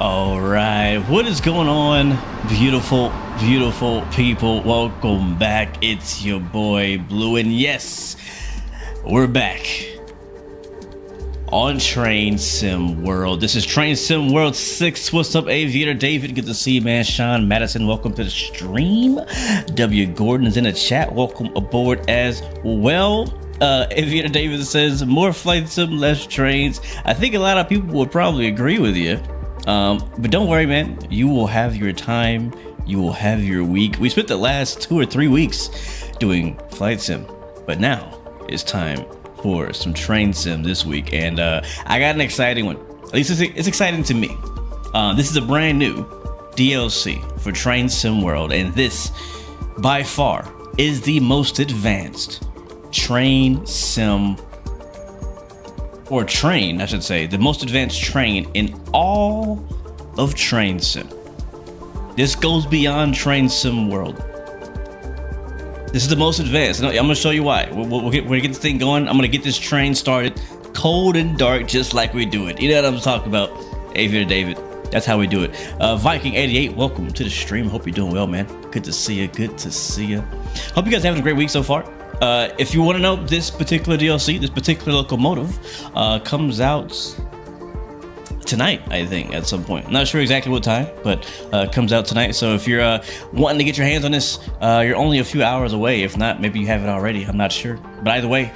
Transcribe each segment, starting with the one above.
All right, what is going on, beautiful, beautiful people? Welcome back. It's your boy Blue, and yes, we're back on Train Sim World. This is Train Sim World 6. What's up, Aviator David? Good to see you, man. Sean Madison, welcome to the stream. W. Gordon is in the chat. Welcome aboard as well. Aviator David says, more flight sim, less trains. I think a lot of people would probably agree with you. But don't worry, man. You will have your time. You will have your week. We spent the last 2 or 3 weeks doing flight sim, but now it's time for some train sim this week. And I got an exciting one. At least it's exciting to me. This is a brand new DLC for Train Sim World, and this, by far, is the most advanced train sim, or train, I should say, the most advanced train in all of Train Sim. This goes beyond Train Sim World. This is the most advanced. I'm gonna show you why. We're gonna get this thing going. I'm gonna get this train started cold and dark, just like we do it. You know what I'm talking about, Aviator David. That's how we do it. Viking 88, welcome to the stream. Hope you're doing well, man. Good to see you. Good to see you. Hope you guys are having a great week so far. If you want to know, this particular DLC, this particular locomotive, comes out tonight, I think, at some point. I'm not sure exactly what time, but comes out tonight. So if you're wanting to get your hands on this, you're only a few hours away. If not, maybe you have it already. I'm not sure. But either way,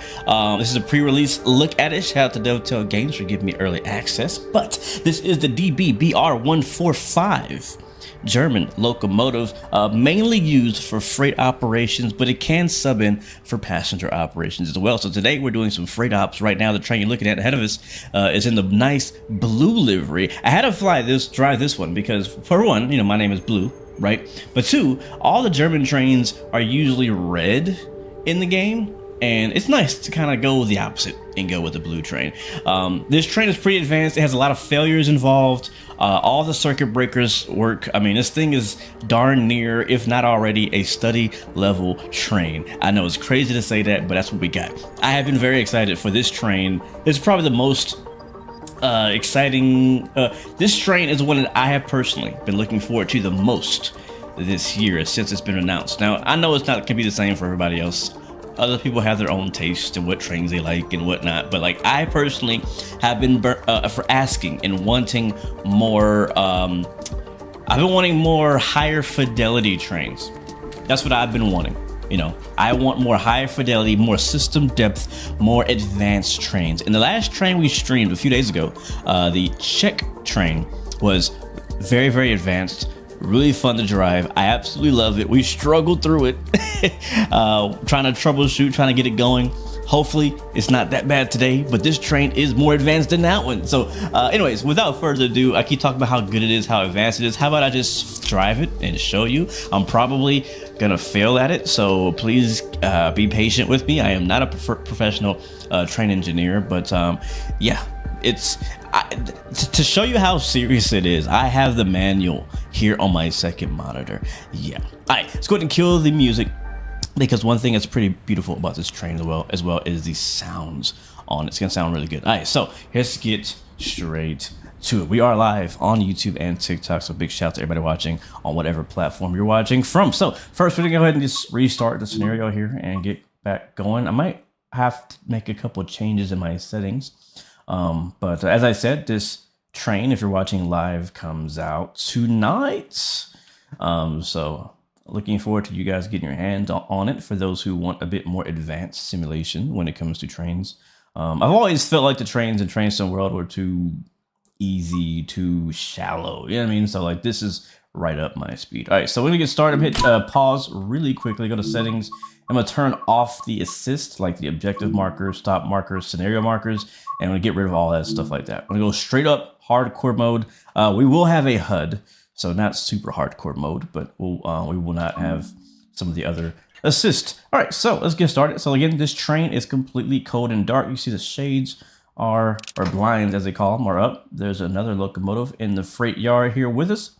this is a pre-release look at it. Shout out to Dovetail Games for giving me early access. But this is the DBBR145. German locomotive, mainly used for freight operations, but it can sub in for passenger operations as well. So today we're doing some freight ops. Right now the train you're looking at ahead of us is in the nice blue livery. I had to drive this one because, for one, you know, my name is Blue, right? But two, all the German trains are usually red in the game, and it's nice to kind of go the opposite and go with the blue train. This train is pretty advanced. It has a lot of failures involved. All the circuit breakers work. I mean, this thing is darn near, if not already, a study level train. I know it's crazy to say that, but that's what we got. I have been very excited for this train. It's probably the most exciting. This train is one that I have personally been looking forward to the most this year since it's been announced. Now, I know it's not going to be the same for everybody else. Other people have their own taste and what trains they like and whatnot, but like I personally have been for asking and wanting more. I've been wanting more higher fidelity trains. That's what I've been wanting. You know, I want more higher fidelity, more system depth, more advanced trains. And the last train we streamed a few days ago, the Czech train, was very, very advanced. Really fun to drive. I absolutely love it. We struggled through it, trying to troubleshoot, trying to get it going. Hopefully it's not that bad today, but this train is more advanced than that one. So anyways, without further ado, I keep talking about how good it is, how advanced it is. How about I just drive it and show you? I'm probably gonna fail at it, so please be patient with me. I am not a professional train engineer, but yeah, to show you how serious it is, I have the manual here on my second monitor. Yeah. All right, let's go ahead and kill the music, because one thing that's pretty beautiful about this train as well is the sounds on it. It's gonna sound really good. All right, so let's get straight to it. We are live on YouTube and TikTok, so big shout out to everybody watching on whatever platform you're watching from. So first, we're gonna go ahead and just restart the scenario here and get back going. I might have to make a couple of changes in my settings. But as I said, this train, if you're watching live, comes out tonight. So looking forward to you guys getting your hands on it for those who want a bit more advanced simulation when it comes to trains. I've always felt like the trains in Train Sim World were too easy, too shallow. You know what I mean? So like this is right up my speed. All right, so when we get started, hit pause really quickly, go to settings. I'm gonna turn off the assist, like the objective markers, stop markers, scenario markers, and I'm gonna get rid of all that stuff like that. I'm gonna go straight up hardcore mode. We will have a HUD, so not super hardcore mode, but we will not have some of the other assist. All right, so let's get started. So again, this train is completely cold and dark. You see the shades or blinds as they call them, are up. There's another locomotive in the freight yard here with us.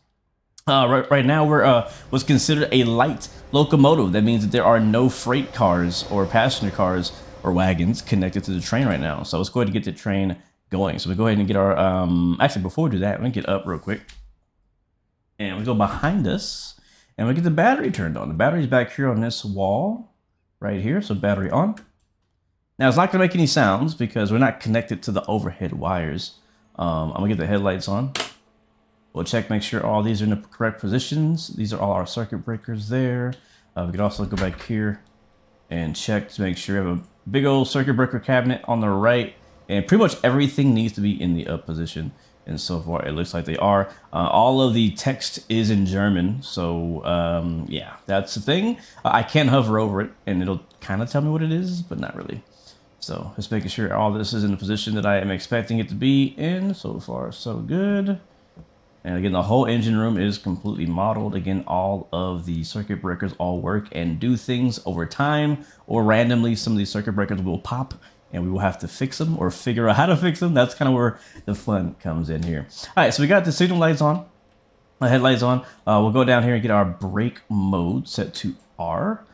Right now we're what's considered a light locomotive. That means that there are no freight cars or passenger cars or wagons connected to the train right now. So let's go ahead and get the train going. So we go ahead and get our, actually before we do that, let me get up real quick. And we go behind us and we get the battery turned on. The battery's back here on this wall right here. So battery on. Now it's not gonna make any sounds because we're not connected to the overhead wires. I'm gonna get the headlights on. We'll check, make sure all these are in the correct positions. These are all our circuit breakers there. We can also go back here and check to make sure we have a big old circuit breaker cabinet on the right. And pretty much everything needs to be in the up position. And so far, it looks like they are. All of the text is in German. So, yeah, that's the thing. I can hover over it, and it'll kind of tell me what it is, but not really. So, just making sure all this is in the position that I am expecting it to be in. So far, so good. And again, the whole engine room is completely modeled. Again, all of the circuit breakers all work and do things over time. Or randomly, some of these circuit breakers will pop. And we will have to fix them or figure out how to fix them. That's kind of where the fun comes in here. All right, so we got the signal lights on, the headlights on. We'll go down here and get our brake mode set to R.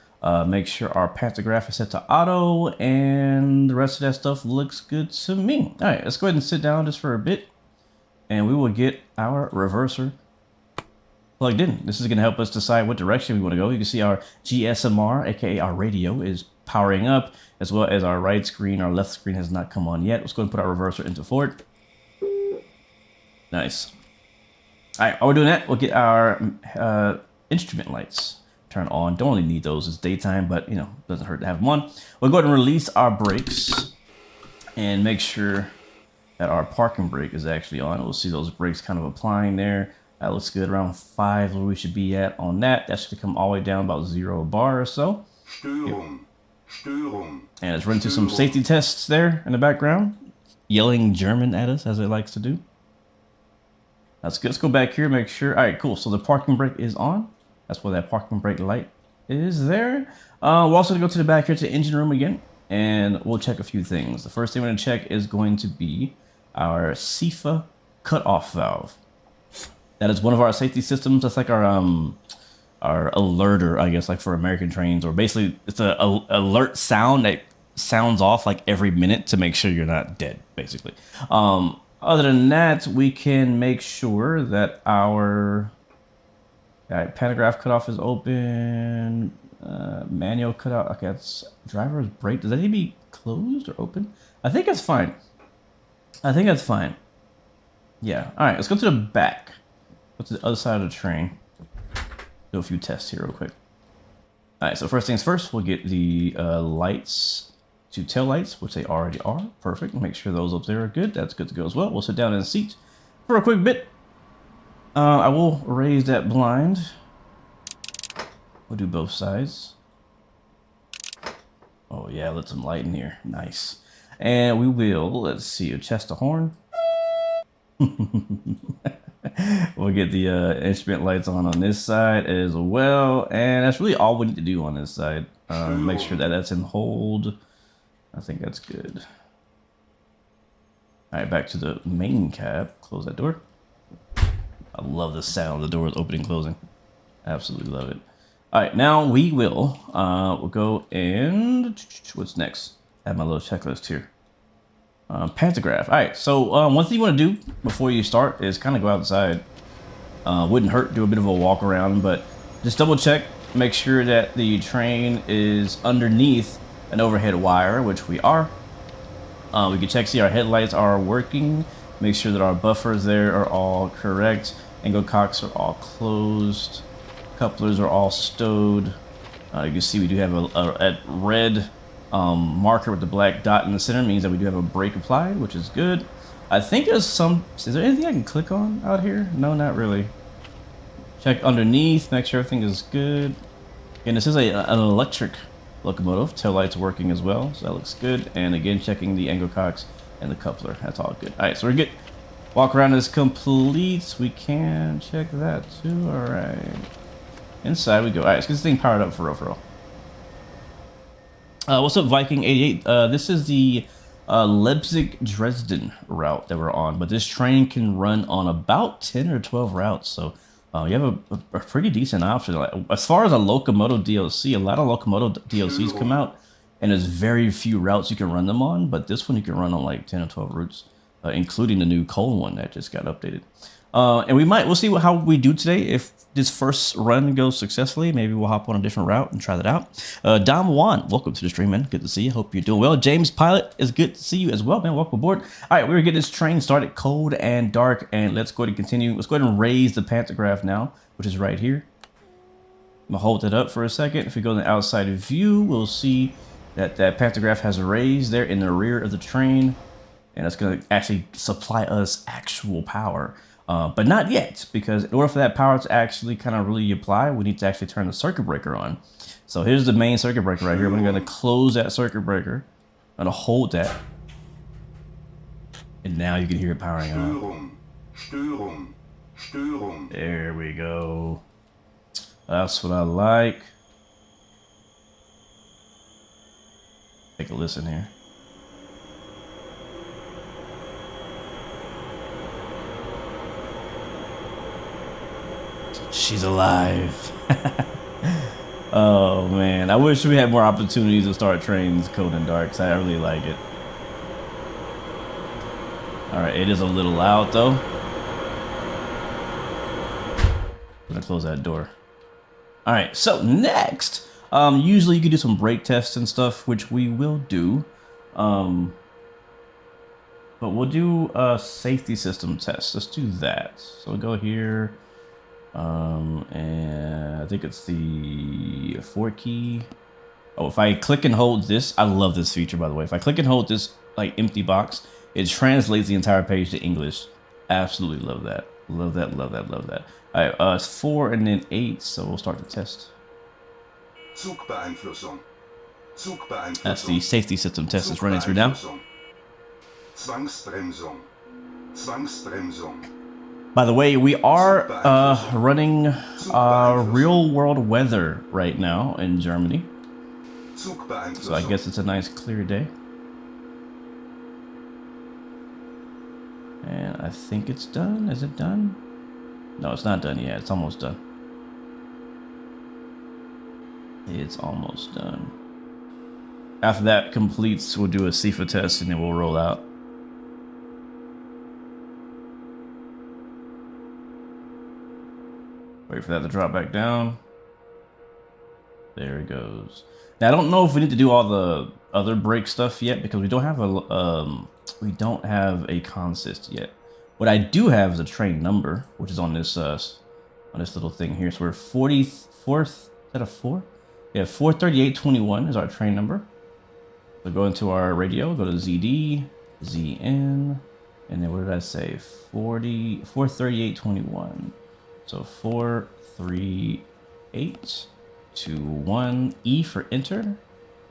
Make sure our pantograph is set to auto, and the rest of that stuff looks good to me. All right, let's go ahead and sit down just for a bit, and we will get our reverser plugged in. This is going to help us decide what direction we want to go. You can see our GSMR, aka our radio, is powering up, as well as our right screen. Our left screen has not come on yet. Let's go and put our reverser into forward. Nice. All right, while we're doing that, we'll get our instrument lights turned on. Don't really need those. It's daytime, but you know, doesn't hurt to have them on. We'll go ahead and release our brakes and make sure that our parking brake is actually on. We'll see those brakes kind of applying there. That looks good. Around 5 where we should be at on that. That should come all the way down about 0 bar or so. And let's run through some safety tests there in the background, yelling German at us as it likes to do. That's good. Let's go back here, make sure. All right, cool. So the parking brake is on. That's why that parking brake light is there. We're also gonna go to the back here to the engine room again, and we'll check a few things. The first thing we're gonna check is going to be our SIFA cutoff valve. That is one of our safety systems. That's like our alerter, I guess, like for American trains, or basically it's a alert sound that sounds off like every minute to make sure you're not dead, basically. Other than that, we can make sure that our pantograph cutoff is open, manual cutoff. Okay, that's driver's brake. Does that need to be closed or open? I think it's fine. I think that's fine. Yeah. All right, let's go to the back. Go to the other side of the train. Do a few tests here real quick. All right, so first things first, we'll get the lights to tail lights, which they already are. Perfect. Make sure those up there are good. That's good to go as well. We'll sit down in the seat for a quick bit. I will raise that blind. We'll do both sides. Oh yeah, let some light in here. Nice. And we will, let's see, adjust the horn. We'll get the instrument lights on this side as well. And that's really all we need to do on this side. Make sure that that's in hold. I think that's good. All right, back to the main cab. Close that door. I love the sound of the doors opening and closing. Absolutely love it. All right, now we will we'll go and what's next? I have my little checklist here. Pantograph. All right, so one thing you want to do before you start is kind of go outside. Wouldn't hurt, do a bit of a walk around, but just double check, make sure that the train is underneath an overhead wire, which we are. We can check, see our headlights are working, make sure that our buffers there are all correct, angle cocks are all closed, couplers are all stowed. You can see we do have a red marker with the black dot in the center, means that we do have a brake applied, which is good. I think there's some, is there anything I can click on out here? No, not really. Check underneath, make sure everything is good. And this is an electric locomotive, tail lights working as well, so that looks good. And again, checking the angle cocks and the coupler, that's all good. All right, so we're good. Walk around is complete. We can check that too. All right, inside we go. All right, let's get this thing powered up for real, for real. What's up, Viking 88? This is the Leipzig-Dresden route that we're on, but this train can run on about 10 or 12 routes, so you have a pretty decent option. As far as a Locomotive DLC, a lot of Locomotive DLCs come out, and there's very few routes you can run them on, but this one you can run on like 10 or 12 routes. including the new cold one that just got updated. And we'll see how we do today. If this first run goes successfully, maybe we'll hop on a different route and try that out. Dom Juan, welcome to the stream, man. Good to see you. Hope you're doing well. James Pilot, is good to see you as well, man. Welcome aboard. All right, we're gonna get this train started cold and dark, and let's go ahead and continue. Let's go ahead and raise the pantograph now, which is right here. I'm gonna hold it up for a second. If we go to the outside view, we'll see that that pantograph has raised there in the rear of the train, and that's gonna actually supply us actual power. But not yet, because in order for that power to actually kind of really apply, we need to actually turn the circuit breaker on. So here's the main circuit breaker right here. We're going to close that circuit breaker. I'm going to hold that. And now you can hear it powering on. There we go. That's what I like. Take a listen here. She's alive. Oh man, I wish we had more opportunities to start trains cold and dark, so I really like it. Alright, it is a little loud though. I'm gonna close that door. Alright, so next, usually you can do some brake tests and stuff, which we will do. But we'll do a safety system test. Let's do that. So we'll go here. And I think it's the 4 key. Oh, if I click and hold this, I love this feature, by the way. If I click and hold this like empty box, it translates the entire page to English. Absolutely love that. Love that, love that, love that. All right, it's 4 and then 8, so we'll start the test. That's the safety system test that's running through now. By the way, we are running real world weather right now in Germany. So I guess it's a nice clear day. And I think it's done. Is it done? No, it's not done yet. It's almost done. It's almost done. After that completes, we'll do a CIFA test and then we'll roll out. Wait for that to drop back down. There it goes. Now I don't know if we need to do all the other brake stuff yet because we don't have a consist yet. What I do have is a train number, which is on this little thing here. So we're 44th. Is that a 4? Yeah, 43821 is our train number. So go into our radio, go to ZD, ZN, and then what did I say? 43821. So 43821 E for enter,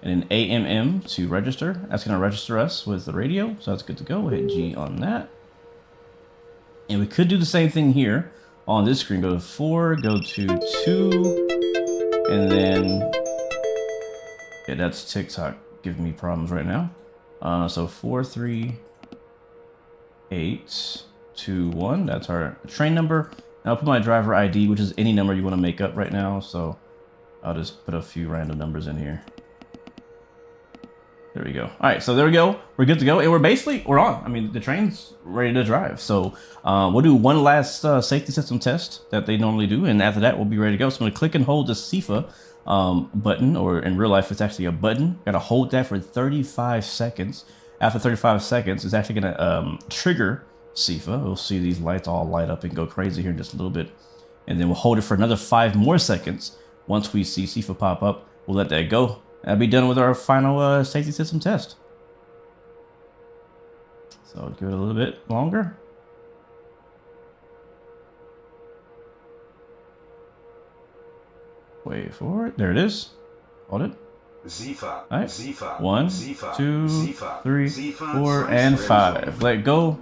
and then AMM to register. That's going to register us with the radio, so that's good to go. We'll hit G on that. And we could do the same thing here on this screen. Go to 4, go to 2, and then yeah, that's TikTok giving me problems right now. So 43821. That's our train number. I'll put my driver ID, which is any number you want to make up right now. So I'll just put a few random numbers in here. There we go. All right, so there we go. We're good to go. And we're on. I mean, the train's ready to drive. So we'll do one last safety system test that they normally do. And after that, we'll be ready to go. So I'm going to click and hold the CIFA button, or in real life, it's actually a button. Got to hold that for 35 seconds. After 35 seconds, it's actually going to trigger CIFA. We'll see these lights all light up and go crazy here in just a little bit. And then we'll hold it for another 5 more seconds. Once we see CIFA pop up, we'll let that go. That'll be done with our final safety system test. So give it a little bit longer. Wait for it. There it is. Hold it. All right. 1, 2, 3, 4, and 5. Let go.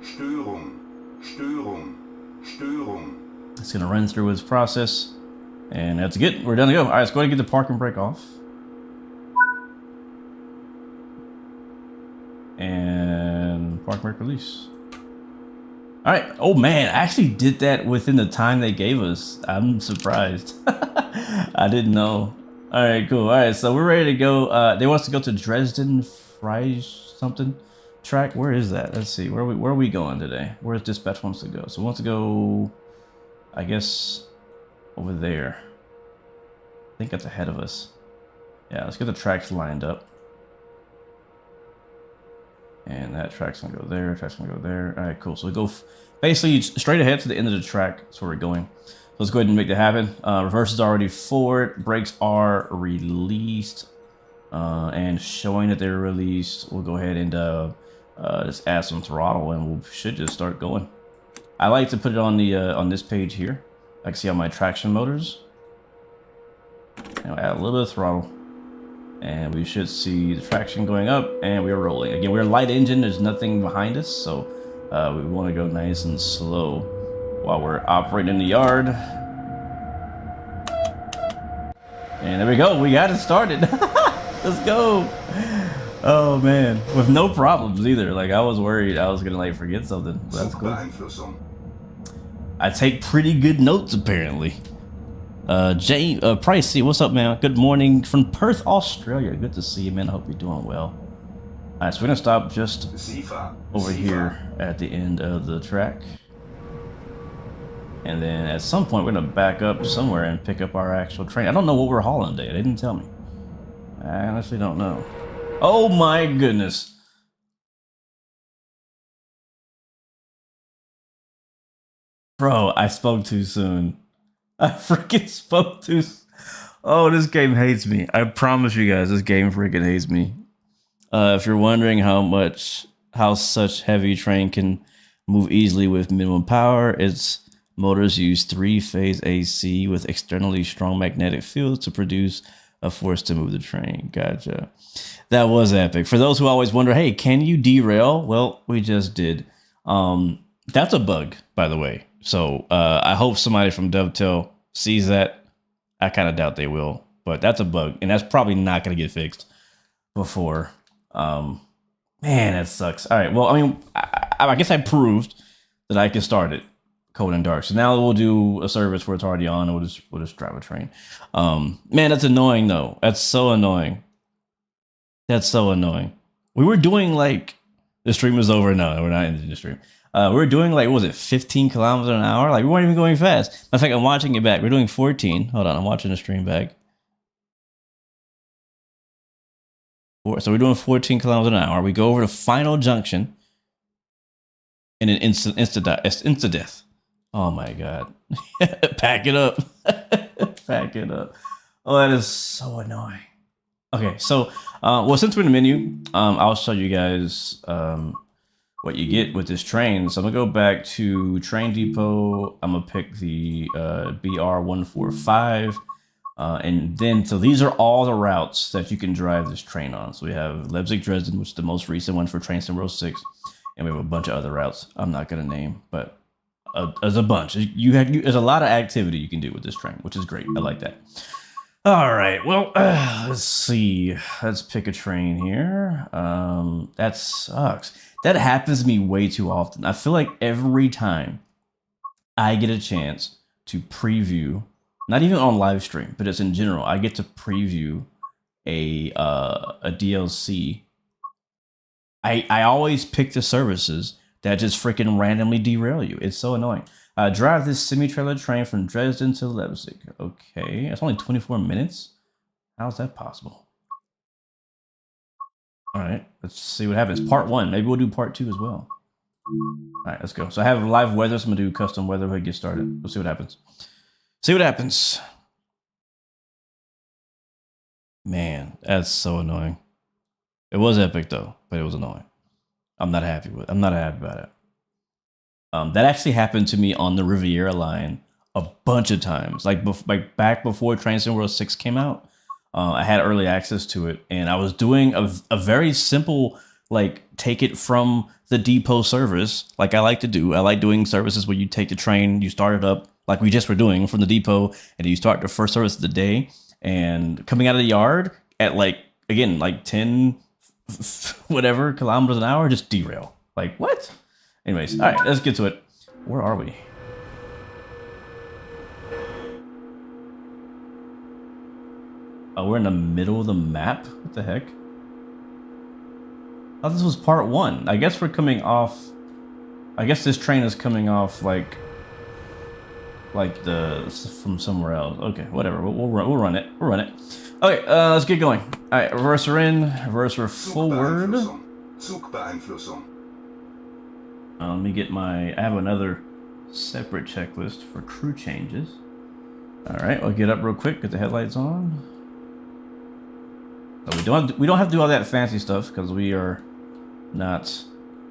It's gonna run through its process, and that's good. We're done to go. All right, let's go ahead and get the park and brake off. And park brake release. All right. Oh man, I actually did that within the time they gave us. I'm surprised. I didn't know. All right, cool. All right, so we're ready to go. They want us to go to Dresden, Fries something. track. Where is that? Let's see. Where are we going today? Where's dispatch wants to go? So we want to go, I guess, over there. I think that's ahead of us. Yeah, let's get the tracks lined up. And that track's gonna go there, track's gonna go there. All right, cool. So we go basically straight ahead to the end of the track. That's where we're going. So let's go ahead and make that happen. Reverse is already forward. Brakes are released. And showing that they're released, we'll go ahead and just add some throttle and we should just start going. I like to put it on the on this page here. I can see all my traction motors. And we'll add a little bit of throttle. And we should see the traction going up, and we're rolling. Again, we're a light engine, there's nothing behind us, so we want to go nice and slow while we're operating in the yard. And there we go, we got it started. Let's go. Oh man, with no problems either. Like, I was worried I was gonna like forget something, but that's cool. I take pretty good notes apparently. Pricey, what's up, man? Good morning from Perth, Australia. Good to see you, man. I hope you're doing well. All right, so we're gonna stop just over here at the end of the track, and then at some point we're gonna back up somewhere and pick up our actual train. I don't know what we're hauling today. They didn't tell me. I honestly don't know. Oh my goodness. Bro, I spoke too soon. I freaking spoke too. Oh, this game hates me. I promise you guys, this game freaking hates me. If you're wondering how such heavy train can move easily with minimum power, its motors use 3-phase AC with externally strong magnetic fields to produce a force to move the train. Gotcha. That was epic. For those who always wonder, hey, can you derail? Well, we just did. That's a bug, by the way. So I hope somebody from Dovetail sees that. I kind of doubt they will, but that's a bug, and that's probably not going to get fixed before. Man, that sucks. All right, well, I mean, I guess I proved that I can start it cold and dark. So now we'll do a service where it's already on, and we'll just drive a train. Man, that's annoying though. That's so annoying. That's so annoying. We were doing like the stream is over. No, we're not ending the stream. We were doing like, what was it, 15 kilometers an hour? Like, we weren't even going fast. Matter of fact, I'm watching it back. We're doing 14. Hold on, I'm watching the stream back. So we're doing 14 kilometers an hour. We go over the final junction, and an insta death. Oh my god! Pack it up. Pack it up. Oh, that is so annoying. Okay, so well, since we're in the menu, I'll show you guys what you get with this train. So I'm gonna go back to Train Depot. I'm gonna pick the BR145, and then so these are all the routes that you can drive this train on. So we have Leipzig Dresden, which is the most recent one for Train Sim Row 6, and we have a bunch of other routes I'm not gonna name, but there's a bunch. There's a lot of activity you can do with this train, which is great. I like that. All right, well, let's see. Let's pick a train here. That sucks. That happens to me way too often. I feel like every time I get a chance to preview, not even on live stream, but just in general, I get to preview a DLC. I always pick the services that just freaking randomly derail you. It's so annoying. Drive this semi-trailer train from Dresden to Leipzig. Okay, that's only 24 minutes. How's that possible? All right, let's see what happens. Part 1. Maybe we'll do part 2 as well. All right, let's go. So I have live weather, so I'm gonna do custom weather when we get started. We'll see what happens. See what happens. Man, that's so annoying. It was epic though, but it was annoying. I'm not happy about it. That actually happened to me on the Riviera line a bunch of times. Like back before Train Sim World 6 came out, I had early access to it, and I was doing a very simple, like, take it from the depot service, like I like to do. I like doing services where you take the train, you start it up, like we just were doing from the depot, and then you start the first service of the day, and coming out of the yard at, like, again, like 10 whatever kilometers an hour, just derail. Like, what? Anyways, all right, let's get to it. Where are we? Oh, we're in the middle of the map? What the heck? thought this was part one. I guess we're coming off. I guess this train is coming off like from somewhere else. Okay, whatever. We'll run it. We'll run it. Okay, let's get going. All right, reverser in, reverser forward. Let me get my. I have another separate checklist for crew changes. All right, I'll get up real quick. Get the headlights on. So we don't have to do all that fancy stuff because we are not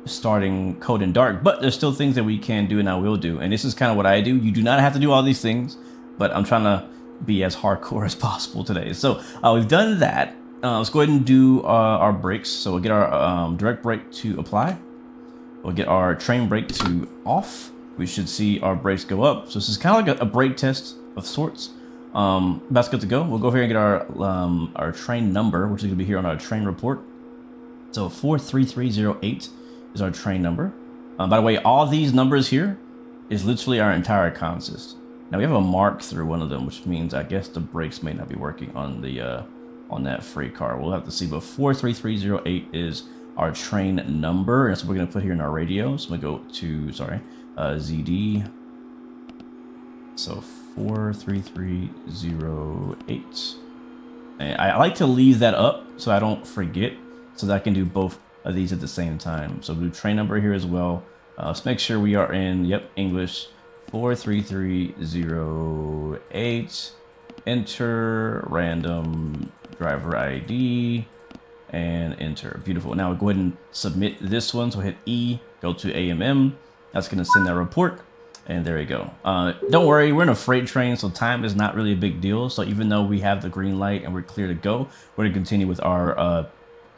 starting code in dark. But there's still things that we can do and I will do. And this is kind of what I do. You do not have to do all these things, but I'm trying to be as hardcore as possible today. So we've done that. Let's go ahead and do our brakes. So we'll get our direct brake to apply. We'll get our train brake to off. We should see our brakes go up. So this is kind of like a brake test of sorts. That's good to go. We'll go here and get our train number, which is going to be here on our train report. So 43308 is our train number. By the way, all these numbers here is literally our entire consist. Now we have a mark through one of them, which means I guess the brakes may not be working on the on that freight car. We'll have to see. But 43308 is our train number, and that's what we're gonna put here in our radio. So I'm gonna go to ZD. So 43308. And I like to leave that up so I don't forget, so that I can do both of these at the same time. So we'll do train number here as well. Let's make sure we are in English. 43308. Enter random driver ID and enter. Beautiful. Now we'll go ahead and submit this one. So hit E, go to AMM. That's going to send that report. And there you go. Don't worry, we're in a freight train, so time is not really a big deal. So even though we have the green light and we're clear to go, we're going to continue with our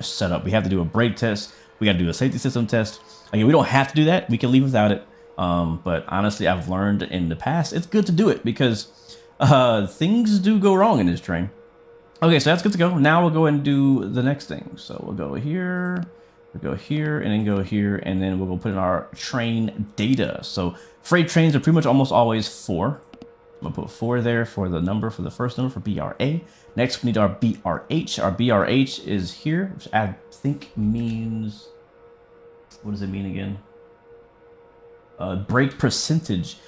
setup. We have to do a brake test. We got to do a safety system test. Again, we don't have to do that. We can leave without it. But honestly, I've learned in the past, it's good to do it because things do go wrong in this train. Okay, so that's good to go. Now we'll go and do the next thing. So we'll go here, and then go here, and then we'll go put in our train data. So freight trains are pretty much almost always 4. I'm gonna put 4 there for the number, for the first number, for BRA. Next, we need our BRH. Our BRH is here, which I think means, what does it mean again? Brake percentage.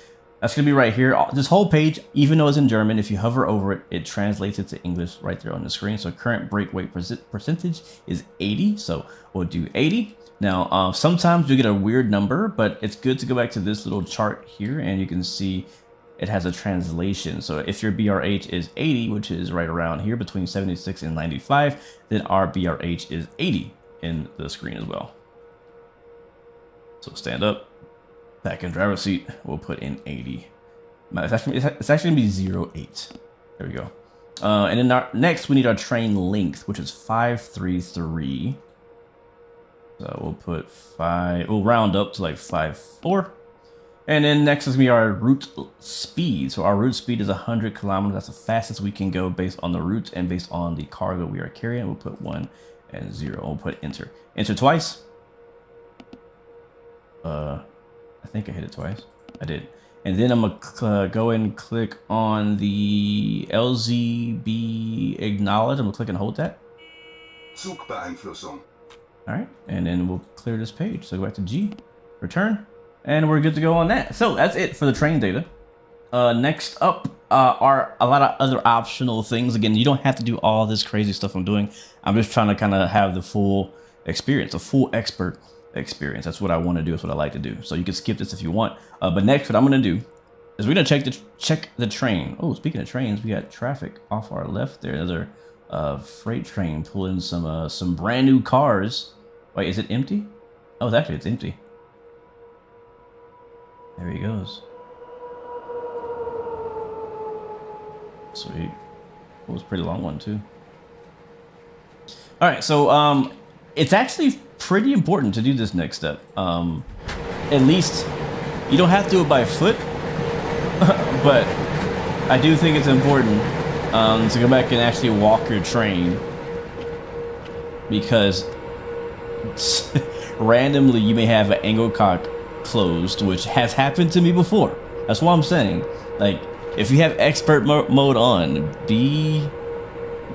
That's gonna be right here. This whole page, even though it's in German, if you hover over it, it translates it to English right there on the screen. So current brake weight percentage is 80. So we'll do 80. Now, sometimes you get a weird number, but it's good to go back to this little chart here, and you can see it has a translation. So if your BRH is 80, which is right around here between 76 and 95, then our BRH is 80 in the screen as well. So stand up. Back in driver's seat, we'll put in 80. It's actually gonna be 08. There we go. And then next we need our train length, which is 533. So we'll put 5. We'll round up to like 5.4. And then next is gonna be our route speed. So our route speed is 100 kilometers. That's the fastest we can go based on the route and based on the cargo we are carrying. We'll put 1 and 0. We'll put enter. Enter twice. I think I hit it twice. I did. And then I'm gonna go and click on the LZB acknowledge. I'm gonna click and hold that. Zugbeeinflussung. All right, and then we'll clear this page. So go back to G, return, and we're good to go on that. So that's it for the train data. Next up are a lot of other optional things. Again, you don't have to do all this crazy stuff I'm doing. I'm just trying to kind of have the full experience, a full expert experience. That's what I want to do. That's what I like to do. So you can skip this if you want. But next, what I'm going to do is we're going to check the train. Oh, speaking of trains, we got traffic off our left there. Another freight train pulling some brand new cars. Wait, is it empty? Oh, actually, it's empty. There he goes. Sweet. It was a pretty long one too. All right, so it's actually pretty important to do this next step. At least you don't have to do it by foot, but I do think it's important to go back and actually walk your train, because randomly you may have an angle cock closed, which has happened to me before. That's what I'm saying. Like, if you have expert mode on, be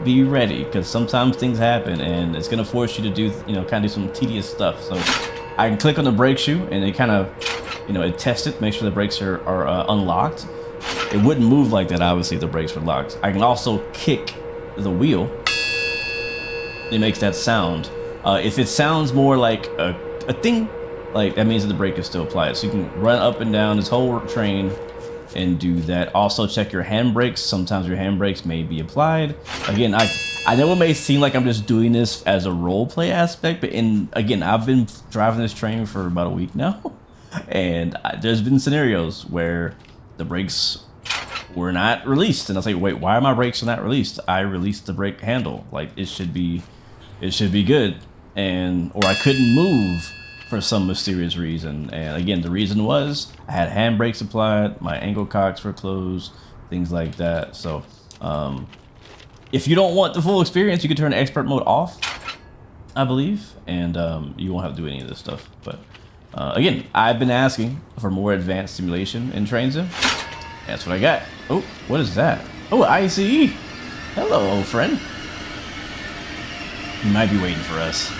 be ready, because sometimes things happen and it's gonna force you to do, you know, kind of do some tedious stuff. So I can click on the brake shoe and it kind of, you know, it tests it, make sure the brakes are unlocked. It wouldn't move like that, obviously, if the brakes were locked. I can also kick the wheel. It makes that sound. If it sounds more like a thing, like that means that the brake is still applied. So you can run up and down this whole train and do that. Also check your handbrakes. Sometimes your handbrakes may be applied. Again, I know it may seem like I'm just doing this as a role play aspect, but again, I've been driving this train for about a week now, and there's been scenarios where the brakes were not released, and I was like, wait, why are my brakes not released? I released the brake handle, like it should be good, or I couldn't move for some mysterious reason. And again, the reason was I had handbrakes applied, my angle cocks were closed, things like that. So if you don't want the full experience, you can turn expert mode off, I believe, and you won't have to do any of this stuff. But again, I've been asking for more advanced simulation in Train Sim. That's what I got. Oh, what is that? Oh, ICE. Hello, old friend. He might be waiting for us.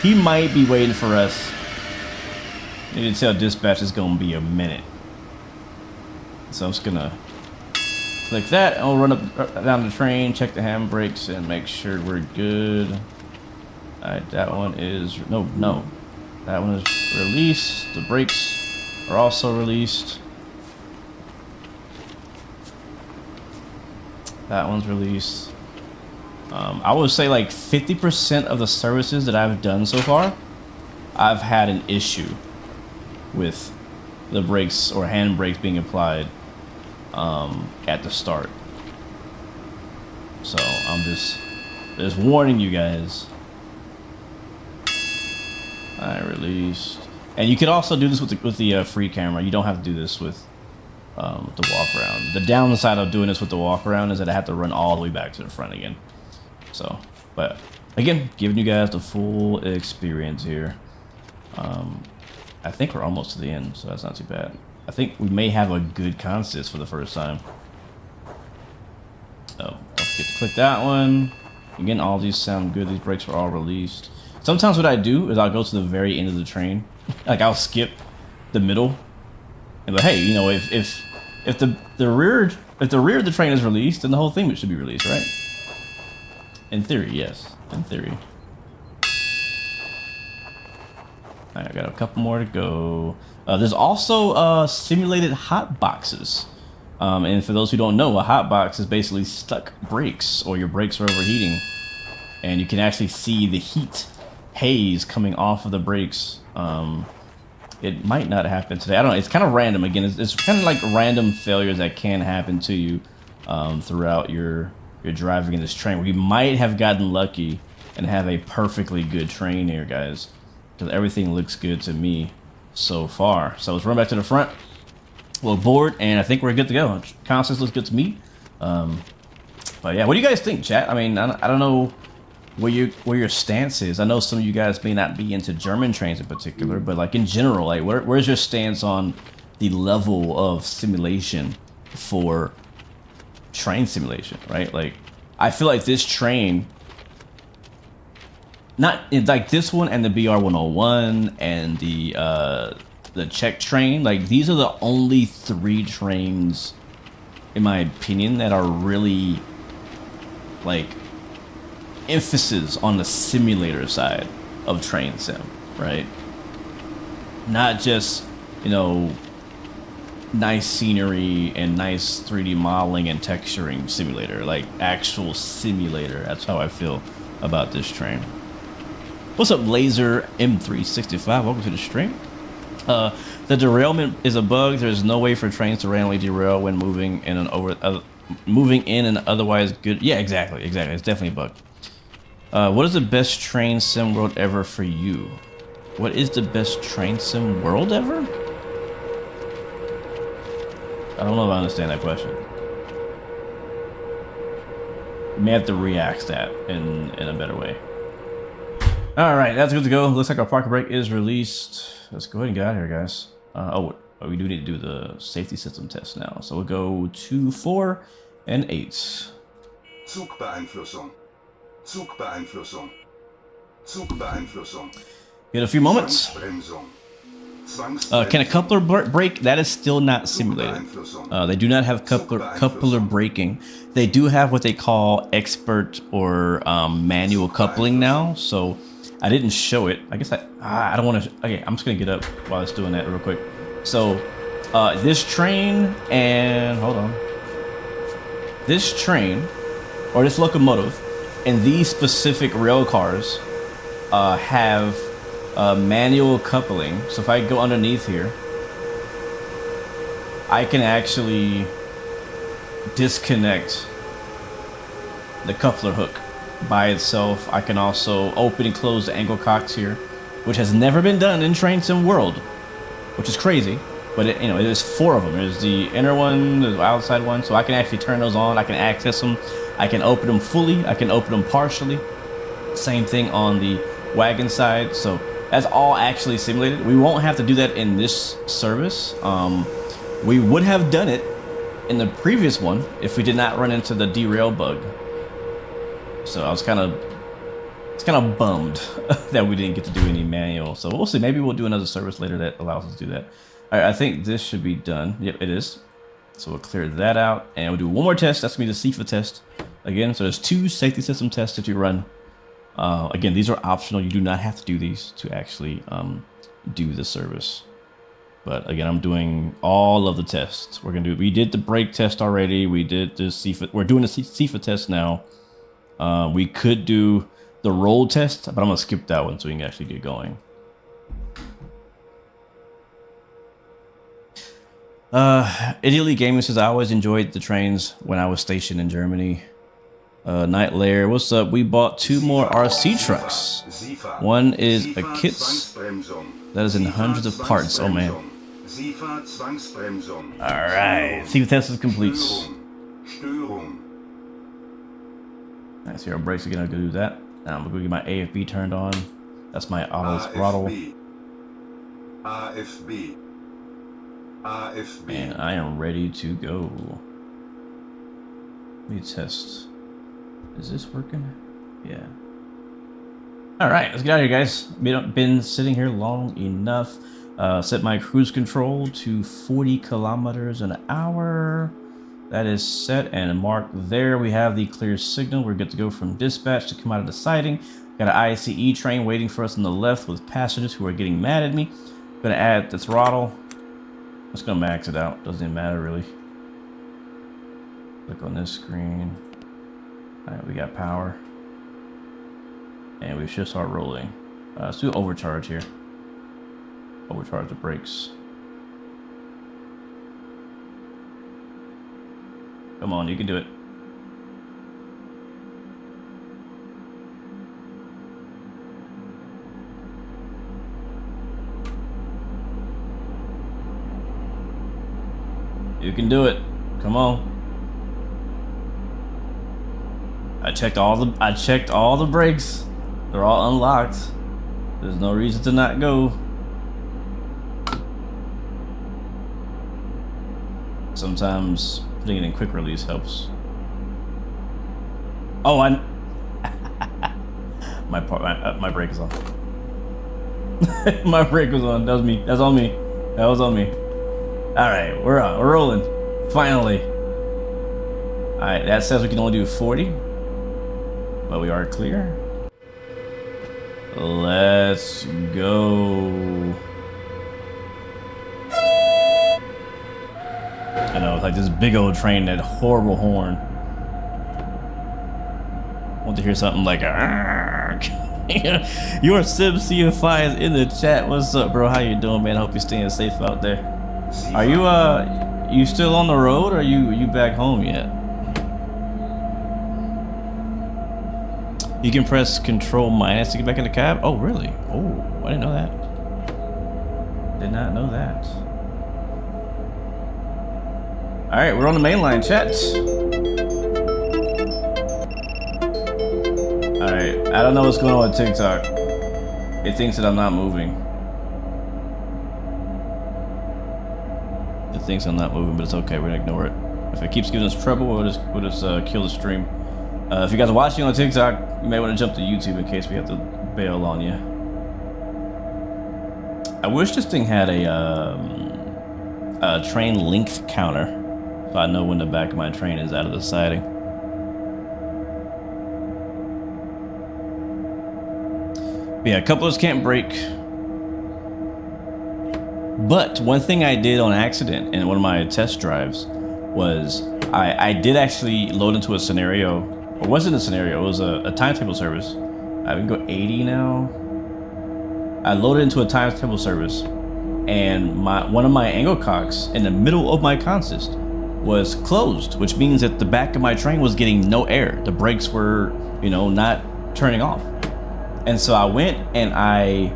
He might be waiting for us. Need to tell dispatch it's gonna be a minute. So I'm just gonna click that. I'll run up down the train, check the handbrakes, and make sure we're good. Alright, that one is no. That one is released. The brakes are also released. That one's released. I would say like 50% of the services that I've done so far, I've had an issue with the brakes or handbrakes being applied at the start. So I'm just warning you guys. I released, and you can also do this with the free camera. You don't have to do this with the walk around. The downside of doing this with the walk around is that I have to run all the way back to the front again. So, but again, giving you guys the full experience here. I think we're almost to the end, so that's not too bad. I think we may have a good consist for the first time. So, don't forget to click that one. Again, all these sound good. These brakes are all released. Sometimes what I do is I'll go to the very end of the train. Like I'll skip the middle. And but hey, you know, if the rear of the train is released, then the whole thing should be released, right? In theory, yes. In theory. Alright, I got a couple more to go. There's also simulated hot boxes. And for those who don't know, a hot box is basically stuck brakes, or your brakes are overheating. And you can actually see the heat haze coming off of the brakes. It might not happen today. I don't know. It's kind of random. Again, it's kind of like random failures that can happen to you throughout your driving in this train, where you might have gotten lucky and have a perfectly good train here, guys, because everything looks good to me so far. So let's run back to the front. We're bored, and I think we're good to go. Constance looks good to me. But yeah, what do you guys think, chat? I mean, I don't know where your stance is. I know some of you guys may not be into German trains in particular, but like in general, like where's your stance on the level of simulation for train simulation, right? Like I feel like this train, like this one and the BR-101 and the Czech train, like these are the only 3 trains in my opinion that are really like emphasis on the simulator side of train sim, right? Not just, you know, nice scenery and nice 3D modeling and texturing simulator, like actual simulator. That's how I feel about this train. What's up, Laser M365? Welcome to the stream. The derailment is a bug. There's no way for trains to randomly derail when moving in an otherwise good. Yeah, exactly. It's definitely a bug. What is the best train sim world ever for you? What is the best train sim world ever? I don't know if I understand that question. You may have to react that in a better way. Alright, that's good to go. Looks like our parking brake is released. Let's go ahead and get out of here, guys. We do need to do the safety system test now. So we'll go 2, 4, and 8. Zugbeeinflussung. Zugbeeinflussung. Zugbeeinflussung. In a few moments. Can a coupler break? That is still not simulated. They do not have coupler braking. They do have what they call expert or manual coupling now. So I didn't show it. I guess I don't want to. Okay, I'm just gonna get up while it's doing that real quick. So this train and hold on. This train or this locomotive and these specific rail cars have manual coupling. So if I go underneath here, I can actually disconnect the coupler hook by itself. I can also open and close the angle cocks here, which has never been done in Train Sim World, which is crazy. But it, there's 4 of them. There's the inner one, the outside one. So I can actually turn those on. I can access them. I can open them fully. I can open them partially. Same thing on the wagon side. So that's all actually simulated. We won't have to do that in this service. We would have done it in the previous one if we did not run into the derail bug. So I was kind of bummed that we didn't get to do any manual. So we'll see. Maybe we'll do another service later that allows us to do that. All right, I think this should be done. Yep, it is. So we'll clear that out and we'll do one more test. That's gonna be the CIFA test again. So there's 2 safety system tests that you run. Again, these are optional. You do not have to do these to actually do the service. But again, I'm doing all of the tests. We did the brake test already. We did the CIFA. We're doing the CIFA test now. We could do the roll test, but I'm gonna skip that one so we can actually get going. Ideally Gaming says, I always enjoyed the trains when I was stationed in Germany. Night Lair, what's up? We bought 2 more RC trucks. One is a kits that is in hundreds of parts. Oh man. Alright, see if the test is complete. Alright, see our brakes again. I'll go do that. Now I'm gonna get my AFB turned on. That's my auto throttle. AFB. And I am ready to go. Let me test. Is this working? Yeah. Alright, let's get out of here, guys. Been sitting here long enough. Set my cruise control to 40 kilometers an hour. That is set and marked there. We have the clear signal. We're good to go from dispatch to come out of the siding. Got an ICE train waiting for us on the left with passengers who are getting mad at me. Gonna add the throttle. I'm just gonna max it out. Doesn't even matter really. Click on this screen. Alright, we got power. And we should start rolling. Let's do overcharge here. Overcharge the brakes. Come on, you can do it. You can do it. Come on. I checked all the brakes. They're all unlocked. There's no reason to not go. Sometimes putting it in quick release helps. Oh, my brake is on. My brake was on. That was me. That's on me. That was on me. All right, we're on. We're rolling. Finally. All right, that says we can only do 40, but we are clear. Let's go. I know, it's like this big old train, that horrible horn. I want to hear something like your Sim CFI is in the chat. What's up, bro? How you doing, man? I hope you're staying safe out there. Are you still on the road, or are you back home yet? You can press Control minus to get back in the cab. Oh, really? Oh, I didn't know that. Did not know that. All right, we're on the main line, chat. All right, I don't know what's going on with TikTok. It thinks that I'm not moving. It thinks I'm not moving, but it's okay. We're gonna ignore it. If it keeps giving us trouble, we'll just kill the stream. If you guys are watching on TikTok, you may want to jump to YouTube in case we have to bail on you. I wish this thing had a train length counter, so I know when the back of my train is out of the siding. But yeah, couplers can't break. But one thing I did on accident in one of my test drives was I did actually load into a scenario. It wasn't a scenario, it was a timetable service. I can go 80 now. I loaded into a timetable service, and one of my angle cocks in the middle of my consist was closed, which means that the back of my train was getting no air. The brakes were, you know, not turning off. And so I went and I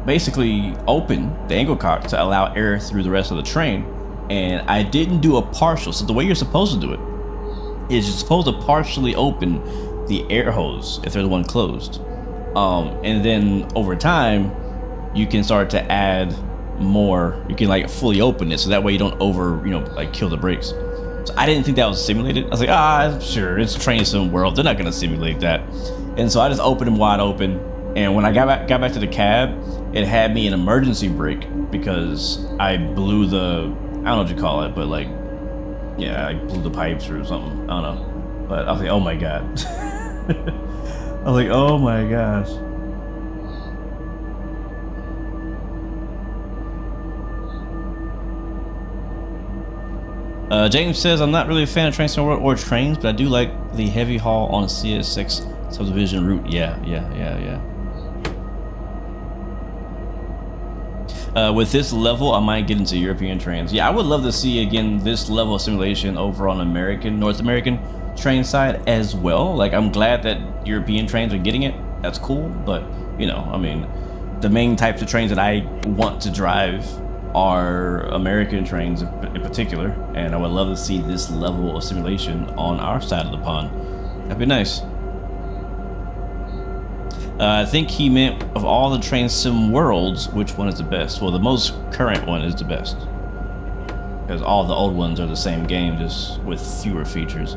basically opened the angle cock to allow air through the rest of the train, and I didn't do a partial. So the way you're supposed to do it is you're supposed to partially open the air hose if there's one closed, and then over time you can start to add more. You can like fully open it, so that way you don't like kill the brakes. So I didn't think that was simulated. I was like, sure, it's train sim world, they're not gonna simulate that. And so I just opened them wide open, and when I got back to the cab, it had me an emergency brake because I blew the, I don't know what you call it, but like, yeah, I blew the pipes or something, I don't know. But I was like, oh my god. I was like, oh my gosh. James says, I'm not really a fan of trains or trains, but I do like the heavy haul on a CS6 subdivision route. Yeah. With this level, I might get into European trains. Yeah, I would love to see, again, this level of simulation over on North American train side as well. Like, I'm glad that European trains are getting it. That's cool, but, you know, I mean, the main types of trains that I want to drive are American trains in particular, and I would love to see this level of simulation on our side of the pond. That'd be nice. I think he meant of all the train sim worlds, which one is the best? Well, the most current one is the best, because all the old ones are the same game, just with fewer features.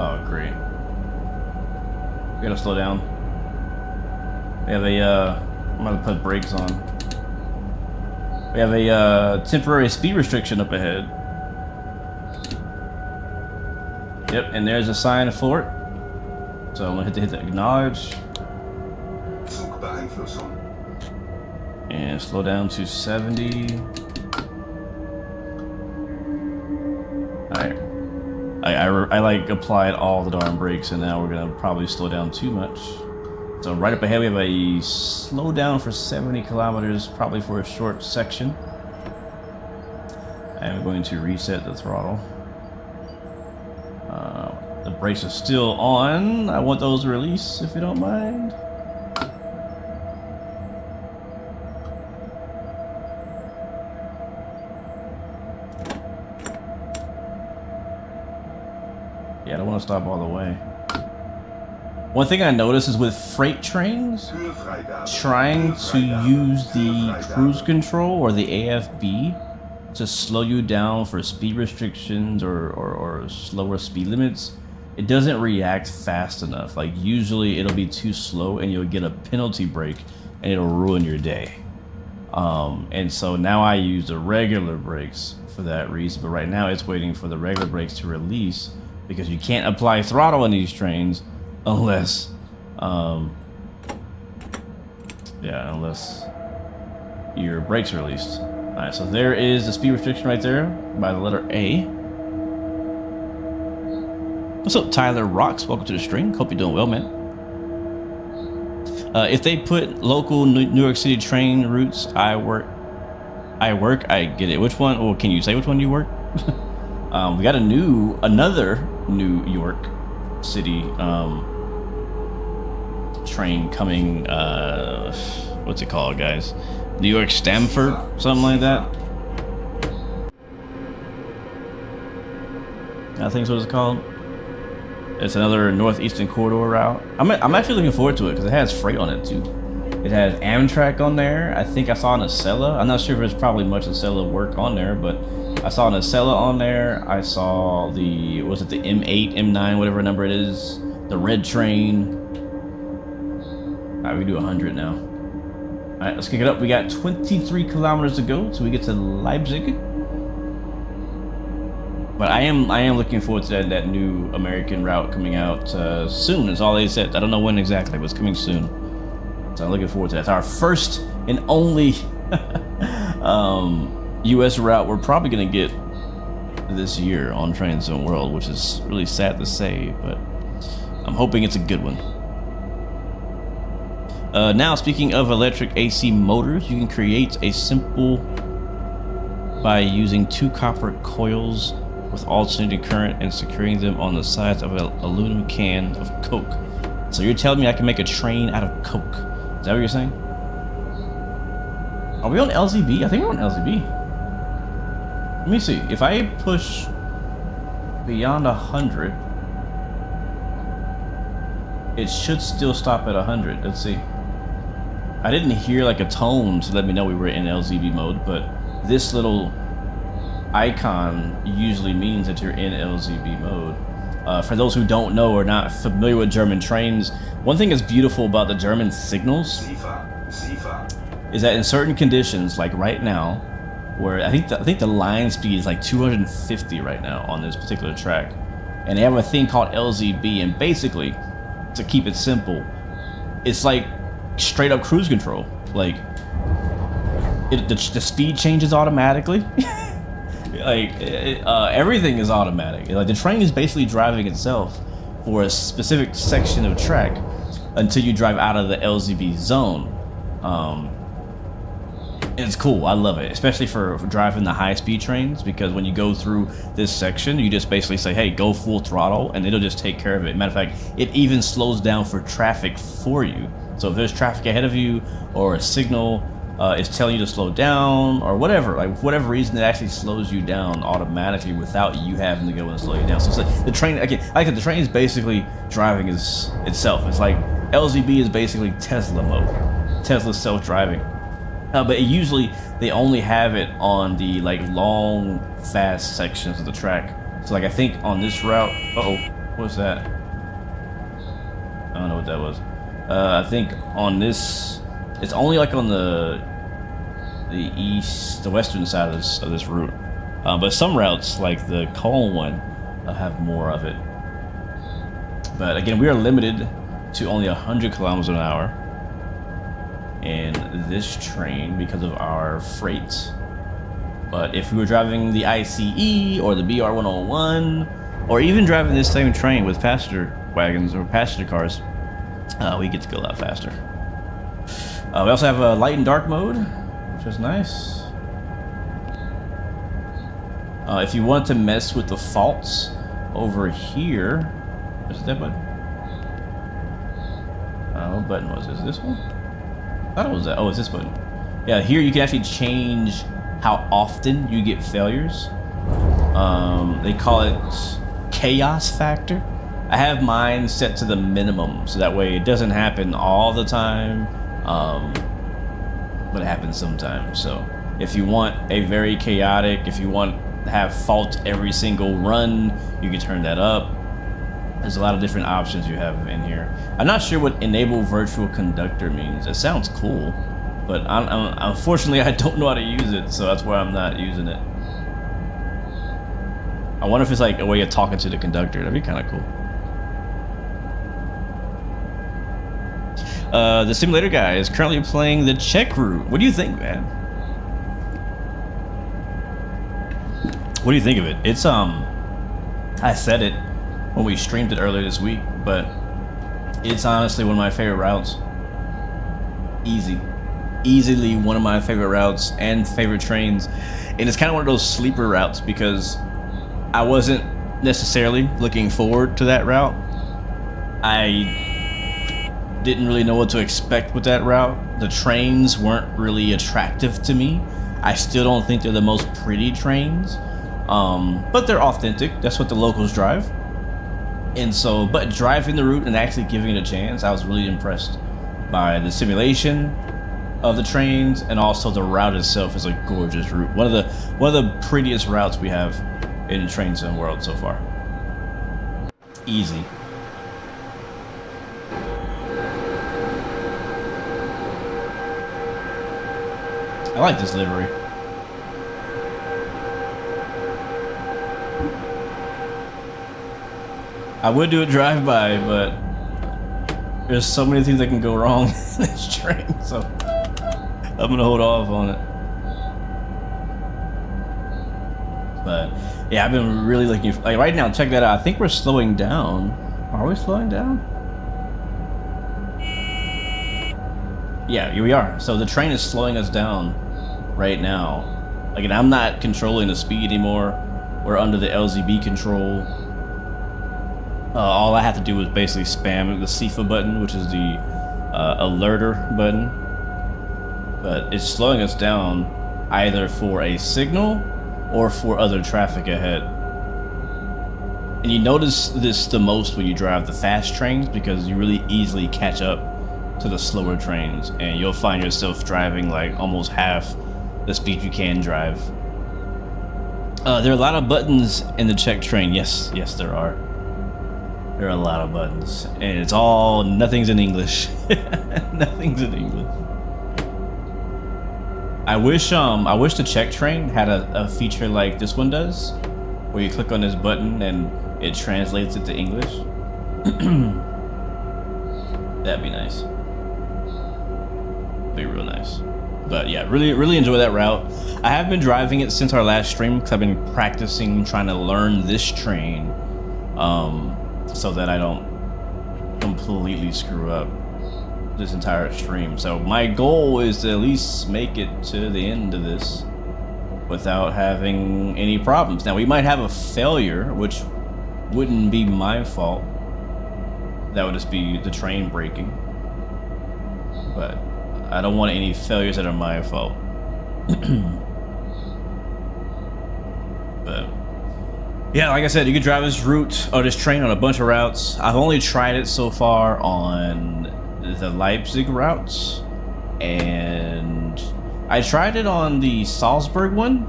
Oh, great. We gotta slow down. We have I'm gonna put brakes on. We have a temporary speed restriction up ahead. Yep, and there's a sign for it. So I'm gonna hit the acknowledge. And slow down to 70. Alright. I like applied all the darn brakes, and now we're gonna probably slow down too much. So right up ahead we have a slow down for 70 kilometers, probably for a short section. I'm going to reset the throttle. The brakes are still on. I want those to release, if you don't mind. Yeah, I don't want to stop all the way. One thing I noticed is with freight trains, trying to use the cruise control or the AFB to slow you down for speed restrictions or slower speed limits, it doesn't react fast enough. Like, usually it'll be too slow and you'll get a penalty brake and it'll ruin your day. And so now I use the regular brakes for that reason, but right now it's waiting for the regular brakes to release, because you can't apply throttle in these trains unless unless your brakes are released. Alright, so there is the speed restriction right there by the letter A. What's up, Tyler Rocks? Welcome to the stream. Hope you're doing well, man. If they put local New York City train routes, I get it. Which one? Or can you say which one you work? We got another New York City train coming. What's it called, guys? New York Stamford, something like that. I think that's what it's called. It's another northeastern corridor route. I'm actually looking forward to it because it has freight on it too. It has Amtrak on there. I think I saw an Acela. I'm not sure if there's probably much Acela work on there, but I saw an Acela on there. I saw the, was it the M8, M9, whatever number it is, the red train. All right, we do 100 now. All right, let's kick it up. We got 23 kilometers to go, so we get to Leipzig. But I am looking forward to that new American route coming out soon. Is all they said. I don't know when exactly, but it's coming soon. So I'm looking forward to that. It's our first and only U.S. route we're probably gonna get this year on Train Zone World, which is really sad to say, but I'm hoping it's a good one. Now, speaking of electric AC motors, you can create a simple by using 2 copper coils with alternating current and securing them on the sides of an aluminum can of Coke. So you're telling me I can make a train out of Coke? Is that what you're saying? Are we on LZB? I think we're on LZB. Let me see. If I push beyond 100, it should still stop at 100. Let's see. I didn't hear like a tone to let me know we were in LZB mode, but this little icon usually means that you're in LZB mode. For those who don't know or not familiar with German trains, one thing that's beautiful about the German signals is that in certain conditions, like right now, where I think the line speed is like 250 right now on this particular track, and they have a thing called LZB, and basically, to keep it simple, it's like straight up cruise control. Like the speed changes automatically. Like everything is automatic. Like the train is basically driving itself for a specific section of track until you drive out of the LZB zone. It's cool. I love it, especially for driving the high-speed trains, because when you go through this section, you just basically say, hey, go full throttle, and it'll just take care of it. Matter of fact, it even slows down for traffic for you. So if there's traffic ahead of you, or a signal is telling you to slow down, or whatever, like for whatever reason, it actually slows you down automatically without you having to go and slow you down. So it's like the train, again, like I said, the train is basically driving itself. It's like LZB is basically Tesla mode, Tesla self-driving. But usually they only have it on the like long, fast sections of the track. So like I think on this route, what was that? I don't know what that was. I think on this, it's only like on the western side of this route. But some routes, like the Cologne one, have more of it. But again, we are limited to only 100 kilometers an hour in this train because of our freight. But if we were driving the ICE or the BR-101, or even driving this same train with passenger wagons or passenger cars, we get to go a lot faster. We also have a light and dark mode, which is nice. If you want to mess with the faults over here, what's that button? What button was this? This one? I thought it was that. Oh, it's this button. Yeah, here you can actually change how often you get failures. They call it chaos factor. I have mine set to the minimum, so that way it doesn't happen all the time, but it happens sometimes. So if you want a very chaotic, if you want to have fault every single run, you can turn that up. There's a lot of different options you have in here. I'm not sure what enable virtual conductor means. It sounds cool, but unfortunately I don't know how to use it, so that's why I'm not using it. I wonder if it's like a way of talking to the conductor. That'd be kind of cool. The simulator guy is currently playing the Czech route. What do you think, man? What do you think of it? It's I said it when we streamed it earlier this week, but it's honestly one of my favorite routes. Easily one of my favorite routes and favorite trains. And it's kind of one of those sleeper routes because I wasn't necessarily looking forward to that route. I didn't really know what to expect with that route. The trains weren't really attractive to me. I still don't think they're the most pretty trains, but they're authentic. That's what the locals drive. And so, but driving the route and actually giving it a chance, I was really impressed. by the simulation of the trains, and also the route itself is a gorgeous route. One of the prettiest routes we have in the Train Sim world so far. Easy. I like this livery. I would do a drive-by, but there's so many things that can go wrong in this train, so I'm gonna hold off on it. But yeah, I've been really looking for, like right now, check that out. I think we're slowing down. Are we slowing down? Yeah, here we are. So the train is slowing us down right now. Like, and I'm not controlling the speed anymore. We're under the LZB control. All I have to do is basically spam the CIFA button, which is the alerter button. But it's slowing us down either for a signal or for other traffic ahead. And you notice this the most when you drive the fast trains, because you really easily catch up to the slower trains, and you'll find yourself driving like almost half the speed you can drive. There are a lot of buttons in the Czech train. Yes, there are. There are a lot of buttons, and it's all, nothing's in English. Nothing's in English. I wish the Czech train had a feature like this one does, where you click on this button and it translates it to English. That'd be nice. Be real nice. But yeah, really enjoy that route. I have been driving it since our last stream because I've been practicing trying to learn this train, so that I don't completely screw up this entire stream. So my goal is to at least make it to the end of this without having any problems. Now we might have a failure, which wouldn't be my fault. That would just be the train breaking. But I don't want any failures that are my fault. But yeah, like I said, you can drive this route or this train on a bunch of routes. I've only tried it so far on the Leipzig routes, and I tried it on the Salzburg one,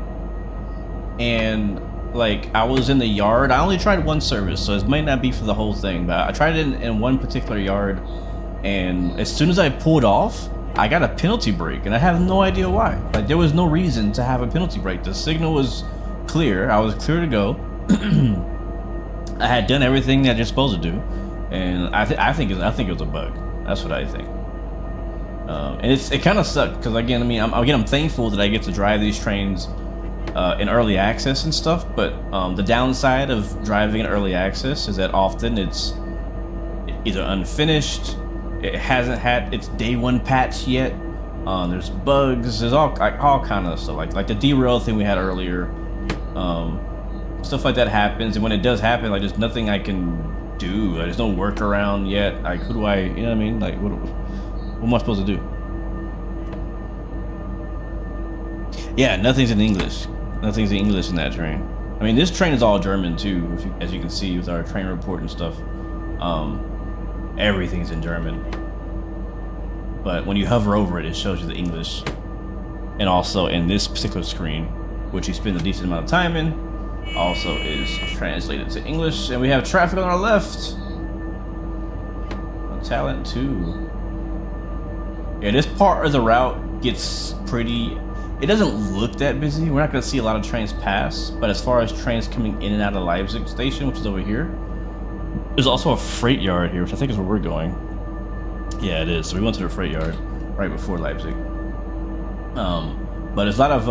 and like I was in the yard. I only tried one service, so it might not be for the whole thing, but I tried it in one particular yard, and as soon as I pulled off, I got a penalty brake, and I have no idea why. Like, there was no reason to have a penalty brake. The signal was clear. I was clear to go. I had done everything that you're supposed to do, and I think it was a bug. That's what I think. And it kind of sucked because again, I mean, I'm thankful that I get to drive these trains in early access and stuff. But the downside of driving in early access is that often it's either unfinished, it hasn't had its day one patch yet. There's bugs. There's all kind of stuff like the derail thing we had earlier. Stuff like that happens, and when it does happen, like there's nothing I can do. Like, there's no workaround yet. Like, who do I, you know what I mean? Like, what am I supposed to do? Yeah, nothing's in English. Nothing's in English in that train. I mean, this train is all German too, as you can see with our train report and stuff. Everything's in German. But when you hover over it, it shows you the English. And also in this particular screen, which you spend a decent amount of time in, also is translated to English. And we have traffic on our left. Talent 2. Yeah, this part of the route gets pretty, it doesn't look that busy. We're not going to see a lot of trains pass, but as far as trains coming in and out of Leipzig station, which is over here, there's also a freight yard here, which I think is where we're going. Yeah, it is. So we went to the freight yard right before Leipzig. But there's a lot of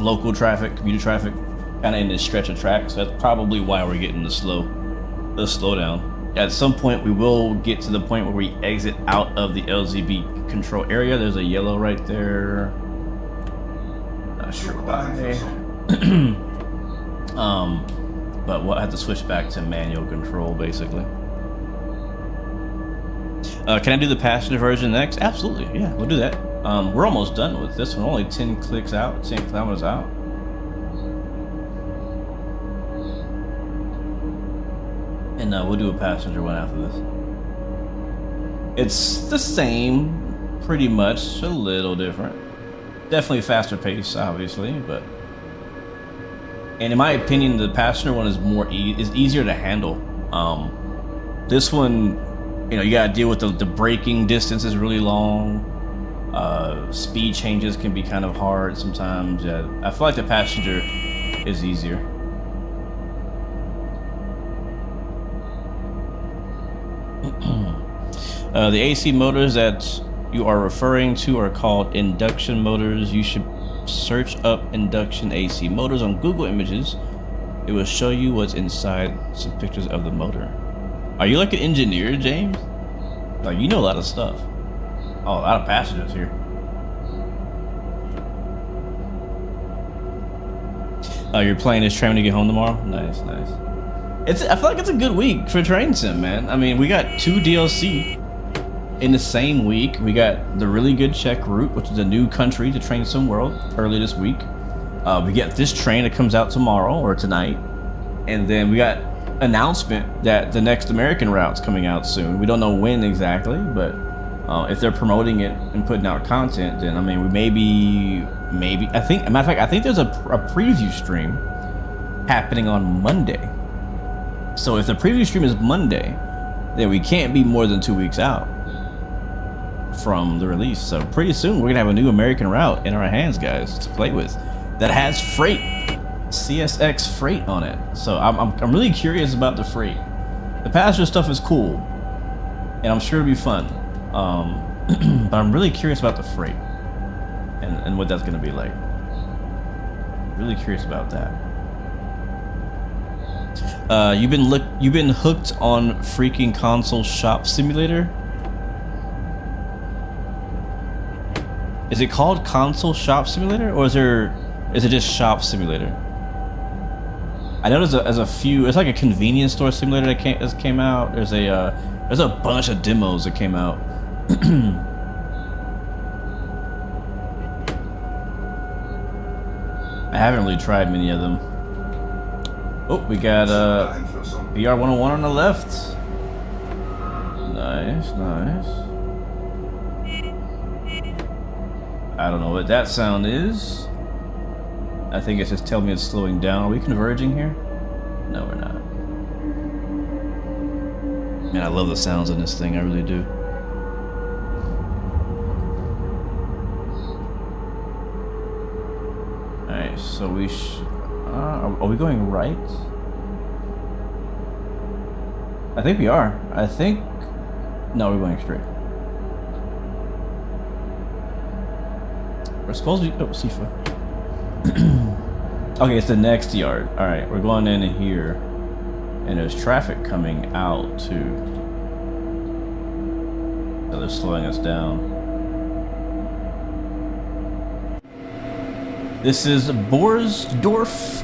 local traffic, commuter traffic, kind of in this stretch of track. So that's probably why we're getting the slowdown. At some point, we will get to the point where we exit out of the LZB control area. There's a yellow right there. Not sure why. But we'll have to switch back to manual control, basically. Can I do the passenger version next? Absolutely, yeah, we'll do that. We're almost done with this one. Only 10 clicks out, 10 kilometers out. And we'll do a passenger one after this. It's the same pretty much a little different. Definitely faster pace, obviously, but and in my opinion, the passenger one is is easier to handle. This one, you know, you gotta deal with the braking distance is really long. Speed changes can be kind of hard sometimes. Yeah, I feel like the passenger is easier. The AC motors that you are referring to are called induction motors. You should search up induction AC motors on Google Images. It will show you what's inside some pictures of the motor. Are you like an engineer, James? Like, you know a lot of stuff. Oh, a lot of passengers here. You're playing this train when you get home tomorrow? Nice, nice. I feel like it's a good week for Train Sim, man. I mean, we got 2 DLC in the same week. We got the really good Czech route, which is a new country to Train Sim World early this week. We got this train that comes out tomorrow or tonight. And then we got announcement that the next American route's coming out soon. We don't know when exactly, but if they're promoting it and putting out content, then I mean, we maybe I think, matter of fact, I think there's a preview stream happening on Monday. So if the preview stream is Monday, then we can't be more than 2 weeks out from the release. So pretty soon we're gonna have a new American route in our hands, guys, to play with that has freight, CSX freight on it. So I'm really curious about the freight. The passenger stuff is cool, and I'm sure it'll be fun. But I'm really curious about the freight and what that's gonna be like. Really curious about that. You've been hooked on freaking Console Shop Simulator. Is it called Console Shop Simulator, or is it just Shop Simulator? I know there's a few. It's like a convenience store simulator that came out. There's a bunch of demos that came out. I haven't really tried many of them. Oh, we got VR 101 on the left. Nice, nice. I don't know what that sound is. I think it's just telling me it's slowing down. Are we converging here? No, we're not. Man, I love the sounds in this thing. I really do. Alright, so are we going right? I think we are. No, we're going straight. We're supposed to be, oh, Sifa. Okay, it's the next yard. Alright, we're going in here. And there's traffic coming out too. So they're slowing us down. This is Borsdorf.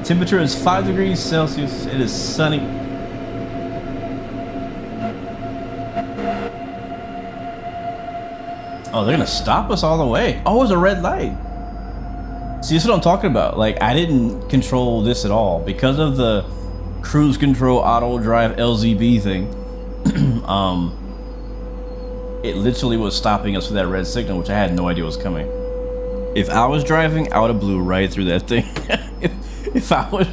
Temperature is 5 degrees Celsius. It is sunny. Oh, they're gonna stop us all the way. Oh, it's a red light. See, this is what I'm talking about. Like, I didn't control this at all because of the cruise control auto drive LZB thing. It literally was stopping us with that red signal, which I had no idea was coming. If I was driving, I would have blew right through that thing. if I was,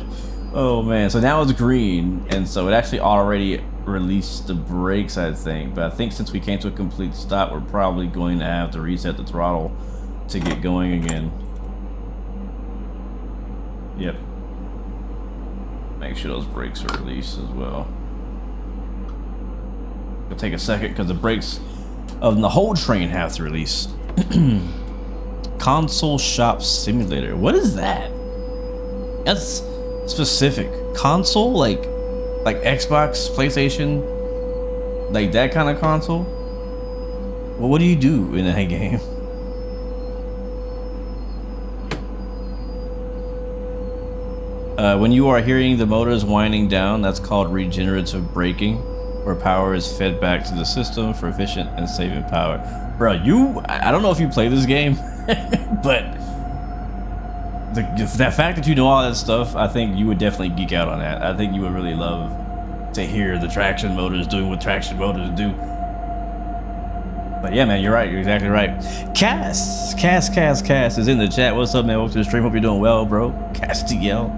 oh man. So now it's green, and so it actually already released the brakes, I think. But I think since we came to a complete stop, we're probably going to have to reset the throttle to get going again. Yep. Make sure those brakes are released as well. It'll take a second because the brakes of the whole train have to release. Console Shop Simulator. What is that? That's specific. Console, like Xbox, PlayStation, like that kind of console. Well, what do you do in that game? When you are hearing the motors winding down, that's called regenerative braking, where power is fed back to the system for efficient and saving power. Bro, I don't know if you play this game, but the fact that you know all that stuff, I think you would definitely geek out on that. I think you would really love to hear the traction motors doing what traction motors do. But yeah, man, you're right. You're exactly right. Cass is in the chat. What's up, man? Welcome to the stream. Hope you're doing well, bro. Castiel.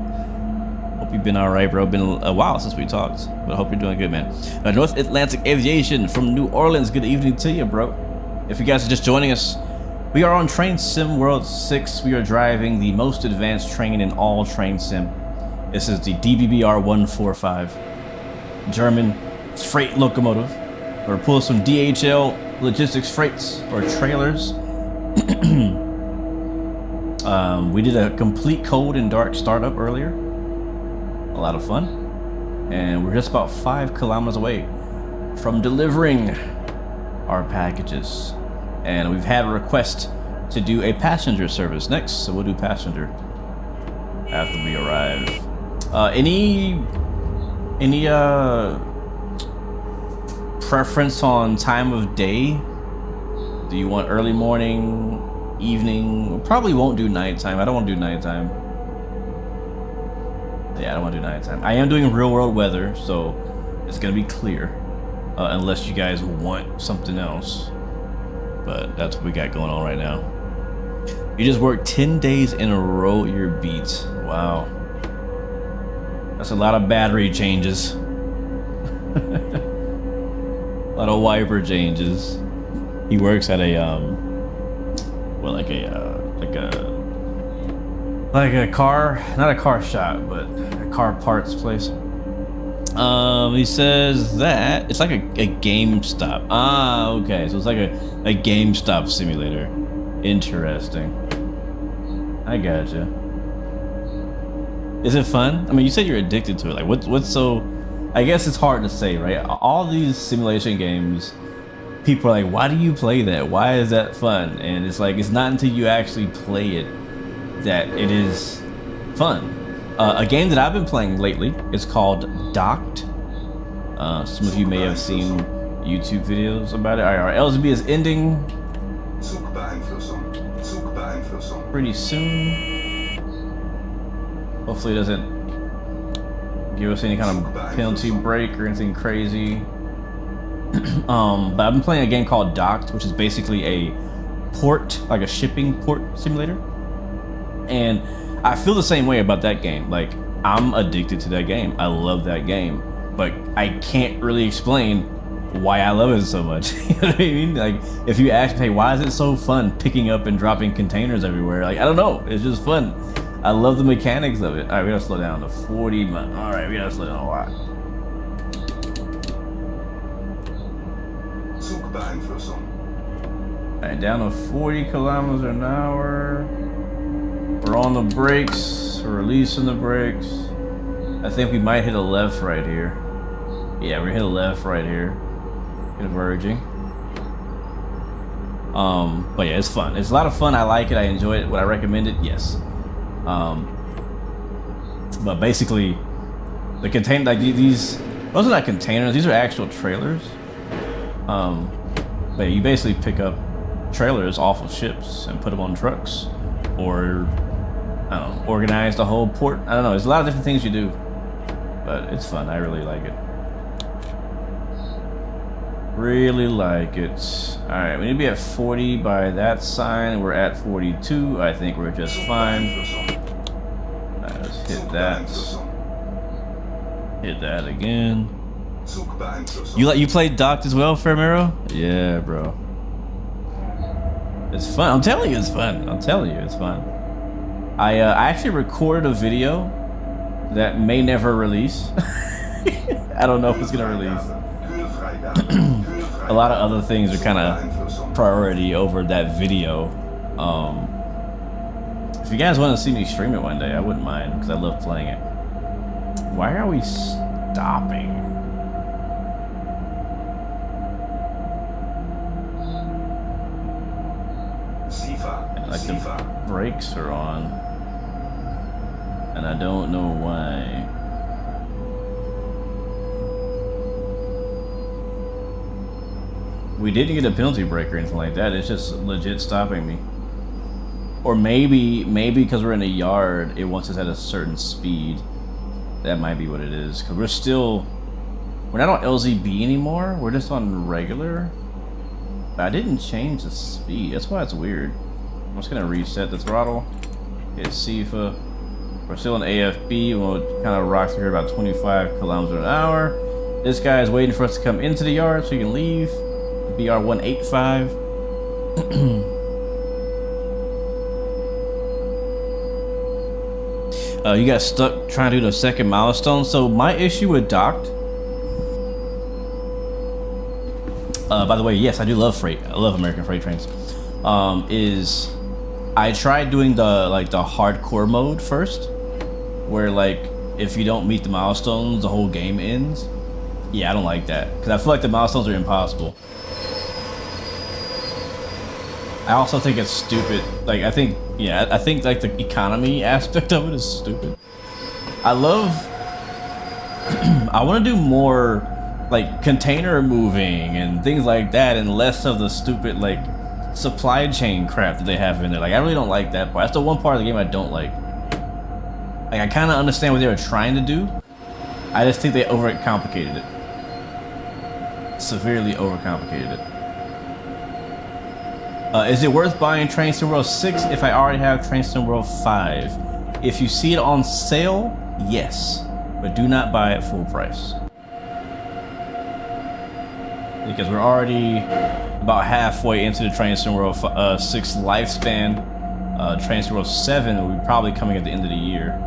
Hope you've been all right, bro. Been a while since we talked, but I hope you're doing good, man. North Atlantic Aviation from New Orleans. Good evening to you, bro. If you guys are just joining us, we are on Train Sim World 6. We are driving the most advanced train in all Train Sim. This is the DBBR 145 German freight locomotive. We're pulling some DHL logistics freights or trailers. We did a complete cold and dark startup earlier. A lot of fun. And we're just about 5 kilometers away from delivering our packages. And we've had a request to do a passenger service next, so we'll do passenger after we arrive. Any preference on time of day? Do you want early morning, evening? We probably won't do nighttime. I don't want to do nighttime. Yeah, I don't want to do nighttime. I am doing real world weather, so it's gonna be clear, unless you guys want something else. But that's what we got going on right now. You just worked 10 days in a row. You're beat. Wow. That's a lot of battery changes. A lot of wiper changes. He works at a well, like a car, not a car shop, but a car parts place. He says that it's like a GameStop. Ah, okay, so it's like a GameStop simulator. Interesting. I gotcha. Is it fun? I mean, you said you're addicted to it. Like, what's so? I guess it's hard to say, right? All these simulation games, people are like, why do you play that? Why is that fun? And it's like, it's not until you actually play it that it is fun. A game that I've been playing lately is called Docked. Some of you may have seen YouTube videos about it. Our LSB is ending pretty soon. Hopefully it doesn't give us any kind of penalty break or anything crazy. But I've been playing a game called Docked, which is basically a port, like a shipping port simulator. And I feel the same way about that game. Like, I'm addicted to that game. I love that game, but I can't really explain why I love it so much. You know what I mean? Like, if you ask me, hey, why is it so fun picking up and dropping containers everywhere? Like, I don't know. It's just fun. I love the mechanics of it. All right, we gotta slow down to 40. All right, we gotta slow down a lot. All right, down to 40 kilometers an hour. We're on the brakes. We're releasing the brakes. I think we might hit a left right here. Yeah, we hit a left right here. Converging. But yeah, it's fun. It's a lot of fun. I like it. I enjoy it. Would I recommend it? Yes. But basically, the container, like these are not containers. These are actual trailers. But you basically pick up trailers off of ships and put them on trucks, or I don't know, organize the whole port. I don't know. There's a lot of different things you do, but it's fun. I really like it. Really like it. All right, we need to be at 40 by that sign. We're at 42. I think we're just fine. All right, let's hit that. Hit that again. You played Docked as well, Fermero? Yeah, bro. It's fun. I'm telling you, it's fun. I'm telling you, it's fun. I actually recorded a video that may never release. I don't know if it's gonna release. A lot of other things are kind of priority over that video. If you guys want to see me stream it one day, I wouldn't mind, because I love playing it. Why are we stopping? Like the brakes are on, and I don't know why. We didn't get a penalty break or anything like that. It's just legit stopping me. Or maybe because we're in a yard, it wants us at a certain speed. That might be what it is. Because we're not on LZB anymore. We're just on regular. But I didn't change the speed. That's why it's weird. I'm just gonna reset the throttle. Hit CIFA. We're still in AFB. We'll kind of rock through here about 25 kilometers an hour. This guy is waiting for us to come into the yard so he can leave. BR 185. You got stuck trying to do the second milestone. So my issue with docked. By the way, yes, I do love freight. I love American freight trains. Is I tried doing the hardcore mode first, where like if you don't meet the milestones, the whole game ends. Yeah, I don't like that because I feel like the milestones are impossible. I also think it's stupid. Like I think like the economy aspect of it is stupid. I want to do more like container moving and things like that, and less of the stupid like supply chain crap that they have in there. Like I really don't like that part. That's the one part of the game I don't like. Like I kind of understand what they were trying to do. I just think they overcomplicated it. Severely overcomplicated it. Is it worth buying Train Sim World 6 if I already have Train Sim World 5? If you see it on sale, yes, but do not buy it full price. Because we're already about halfway into the Train Sim World 6 lifespan. Train Sim World 7 will be probably coming at the end of the year.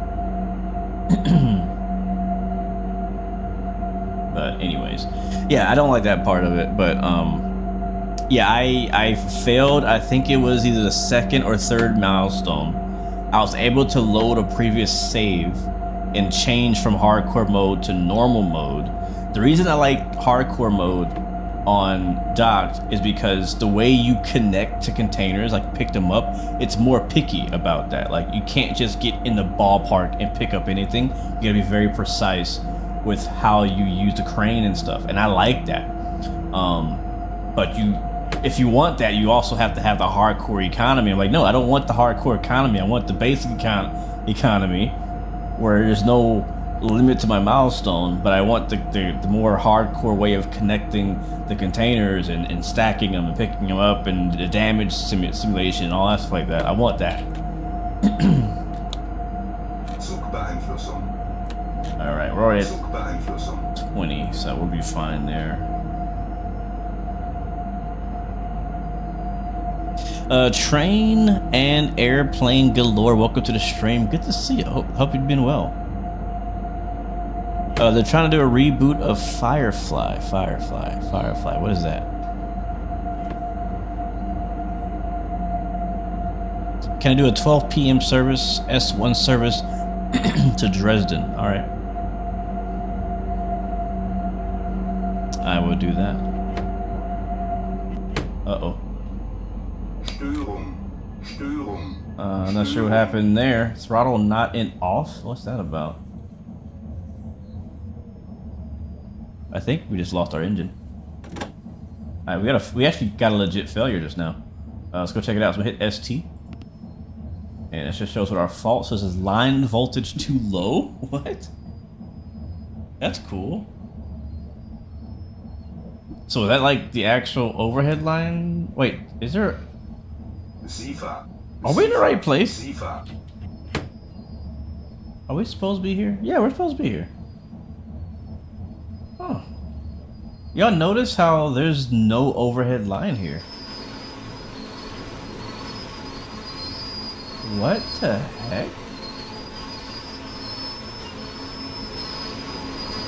But anyways, yeah, I don't like that part of it, but yeah, I failed. I think it was either the second or third milestone. I was able to load a previous save and change from hardcore mode to normal mode. The reason I like hardcore mode on docked is because the way you connect to containers, like pick them up, it's more picky about that. Like you can't just get in the ballpark and pick up anything. You gotta be very precise with how you use the crane and stuff, and I like that. But if you want that, you also have to have the hardcore economy. I'm like, no, I don't want the hardcore economy. I want the basic economy where there's no limit to my milestone, but I want the more hardcore way of connecting the containers and stacking them and picking them up and the damage simulation and all that stuff like that. I want that. Alright, we're already at 20, so we'll be fine there. Train and airplane galore, welcome to the stream. Good to see you. Hope you've been well. They're trying to do a reboot of Firefly. What is that? Can I do a 12 p.m. service, S1 service to Dresden? All right. I will do that. Uh-oh. I'm not sure what happened there. Throttle not in off? What's that about? I think we just lost our engine. Alright, we actually got a legit failure just now. Let's go check it out. So we hit ST. And it just shows what our fault. So it says line voltage too low? What? That's cool. So is that like the actual overhead line? Wait, is there... Are we in the right place? Are we supposed to be here? Yeah, we're supposed to be here. Oh. Y'all notice how there's no overhead line here? What the heck?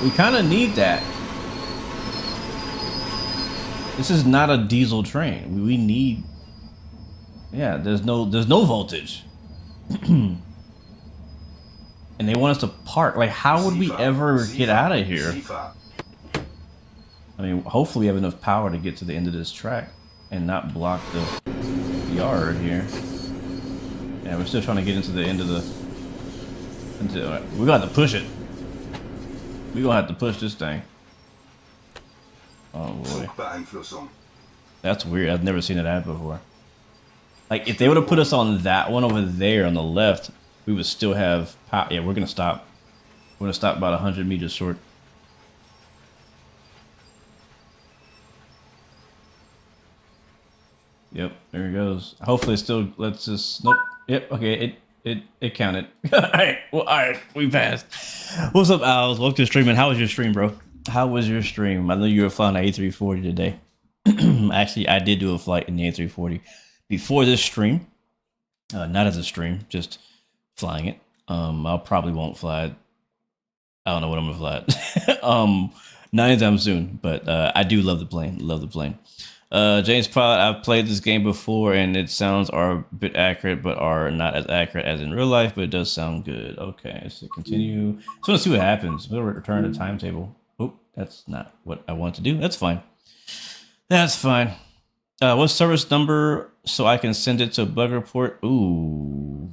We kind of need that. This is not a diesel train. We need... Yeah, there's no voltage. And they want us to park. Like, how would we ever get out of here? I mean, hopefully we have enough power to get to the end of this track and not block the yard here. Yeah, we're still trying to get into the end of the... we're gonna have to push it. We're gonna have to push this thing. Oh boy. That's weird. I've never seen it happen before. Like, if they would have put us on that one over there on the left, we would still have power. Yeah, we're gonna stop. We're gonna stop about 100 meters short. Yep, there it goes. Hopefully it still lets us. Nope. Yep. Okay. It counted. All right. Well, all right. We passed. What's up, Owls? Welcome to the stream, man. How was your stream, bro? How was your stream? I know you were flying an A340 today. Actually, I did do a flight in the A340 before this stream. Not as a stream, just flying it. I'll probably won't fly it. I don't know what I'm gonna fly it. Not anytime soon, but I do love the plane. Love the plane. James Pilot, I've played this game before and it sounds are a bit accurate, but are not as accurate as in real life, but it does sound good. Okay, so continue. So let's see what happens. We'll return to timetable. Oh, that's not what I want to do. That's fine. That's fine. What service number so I can send it to a bug report? Ooh.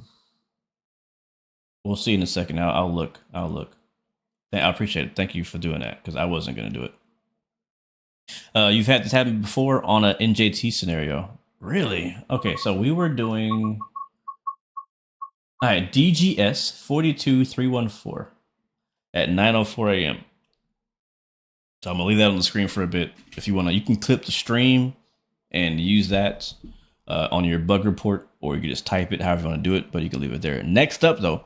We'll see in a second. I'll look. I'll look. I appreciate it. Thank you for doing that because I wasn't going to do it. You've had this happen before on an NJT scenario. Really? Okay, so we were doing... All right, DGS 42314 at 9:04 a.m. So I'm going to leave that on the screen for a bit. If you want to, you can clip the stream and use that on your bug report, or you can just type it however you want to do it, but you can leave it there. Next up, though,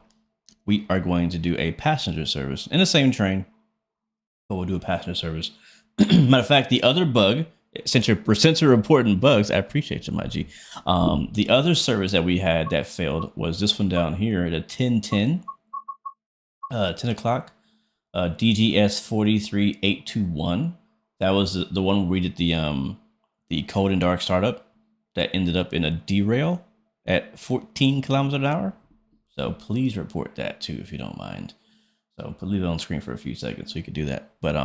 we are going to do a passenger service in the same train, but we'll do a passenger service. Matter of fact, the other bug, since you're reporting bugs, I appreciate you, my G. The other service that we had that failed was this one down here, the 1010, 10 o'clock, DGS 43821. That was the one where we did the cold and dark startup that ended up in a derail at 14 kilometers an hour. So please report that too, if you don't mind. So leave it on screen for a few seconds so you could do that. But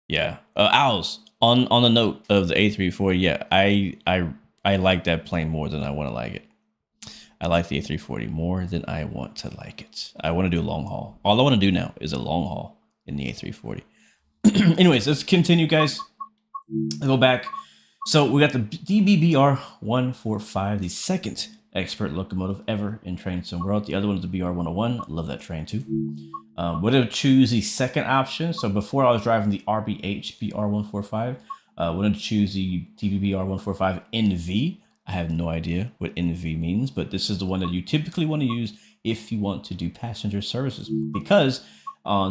yeah, Owls, on the note of the A340, yeah, I like that plane more than I want to like it. I like the A340 more than I want to like it. I want to do a long haul. All I want to do now is a long haul in the A340. Anyways, let's continue, guys. I'll go back. So we got the DBBR 145, the second expert locomotive ever in Train Sim World. The other one is the BR 101. I love that train too. Would have choose the second option. So before I was driving the RBH BR 145, wanted to choose the DBBR 145 NV. I have no idea what NV means, but this is the one that you typically want to use if you want to do passenger services, because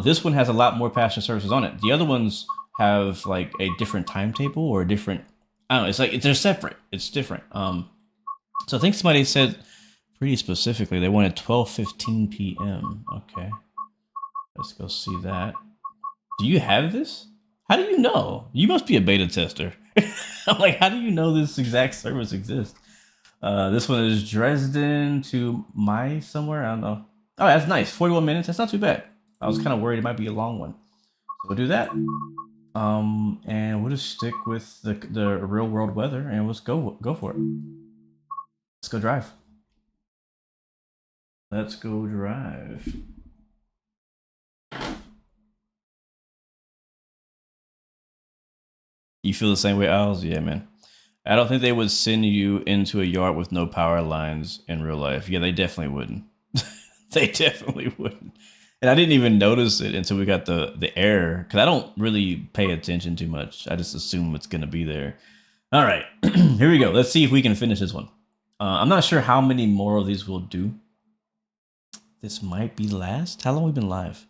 this one has a lot more passenger services on it. The other ones have like a different timetable or a different, I don't know, it's like they're separate. It's different. So I think somebody said pretty specifically they wanted 12:15 p.m. Okay. Let's go see that. Do you have this? How do you know? You must be a beta tester. I'm like, how do you know this exact service exists? This one is Dresden to Mai somewhere. I don't know. Oh, that's nice. 41 minutes. That's not too bad. I was kind of worried it might be a long one. So we'll do that. And we'll just stick with the real world weather and let's go for it. Let's go drive. Let's go drive. You feel the same way, Owls? Yeah, man. I don't think they would send you into a yard with no power lines in real life. Yeah, they definitely wouldn't. They definitely wouldn't. And I didn't even notice it until we got the error, because I don't really pay attention too much. I just assume it's going to be there. All right, here we go. Let's see if we can finish this one. I'm not sure how many more of these we'll do. This might be last. How long have we been live?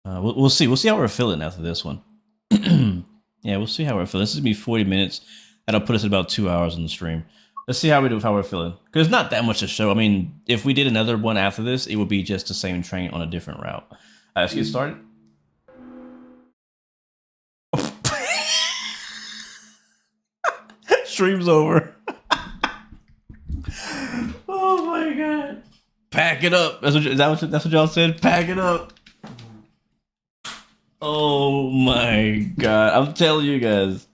We'll see. We'll see how we're feeling after this one. Yeah, we'll see how we're feeling. This is going to be 40 minutes. That'll put us at about 2 hours on the stream. Let's see how we do with how we're feeling. Because it's not that much to show. I mean, if we did another one after this, it would be just the same train on a different route. Let's get started. Stream's over. Oh my god. Pack it up. That's what y'all said? Pack it up. Oh my god. I'm telling you guys.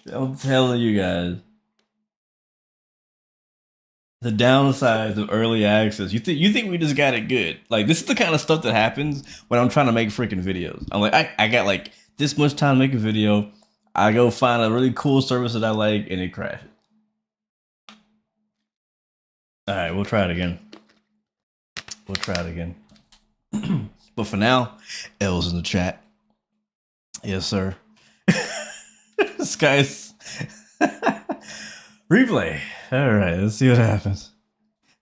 The downsides of early access. You think we just got it good. Like, this is the kind of stuff that happens when I'm trying to make freaking videos. I'm like, I got like this much time to make a video. I go find a really cool service that I like and it crashes. Alright, we'll try it again. But for now, L's in the chat. Yes, sir. This guy's Replay. All right, let's see what happens.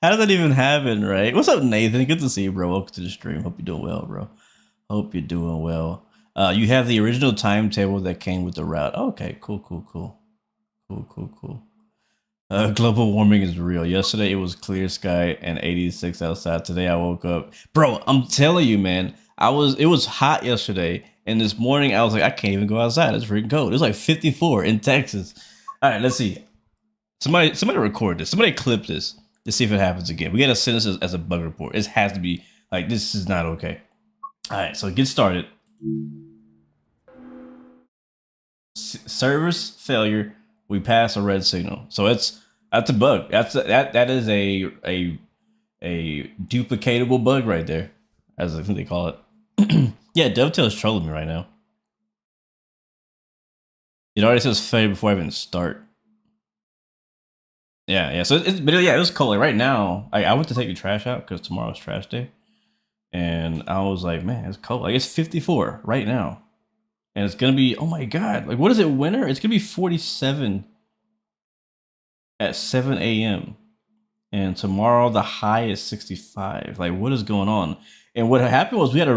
How does that even happen, right? What's up, Nathan? Good to see you, bro. Welcome to the stream. Hope you're doing well, bro. Hope you're doing well. You have the original timetable that came with the route. Okay, cool. Global warming is real. Yesterday it was clear sky and 86 outside. Today I woke up, bro. I'm telling you, man. It was hot yesterday, and this morning I was like, I can't even go outside. It's freaking cold. It was like 54 in Texas. All right, let's see. Somebody record this. Somebody clip this. Let's see if it happens again. We gotta send this as a bug report. It has to be like, this is not okay. All right, so get started. Service failure. We pass a red signal. So that's a bug. That is a duplicatable bug right there, as I think they call it. Yeah, Dovetail's trolling me right now. It already says failure before I even start. Yeah. So it was cold. Like right now, I went to take the trash out because tomorrow's trash day, and I was like, man, it's cold. Like it's 54 right now, and it's gonna be, oh my god, like what is it? Winter? It's gonna be 47 at 7 a.m. and tomorrow the high is 65. Like what is going on? And what happened was we had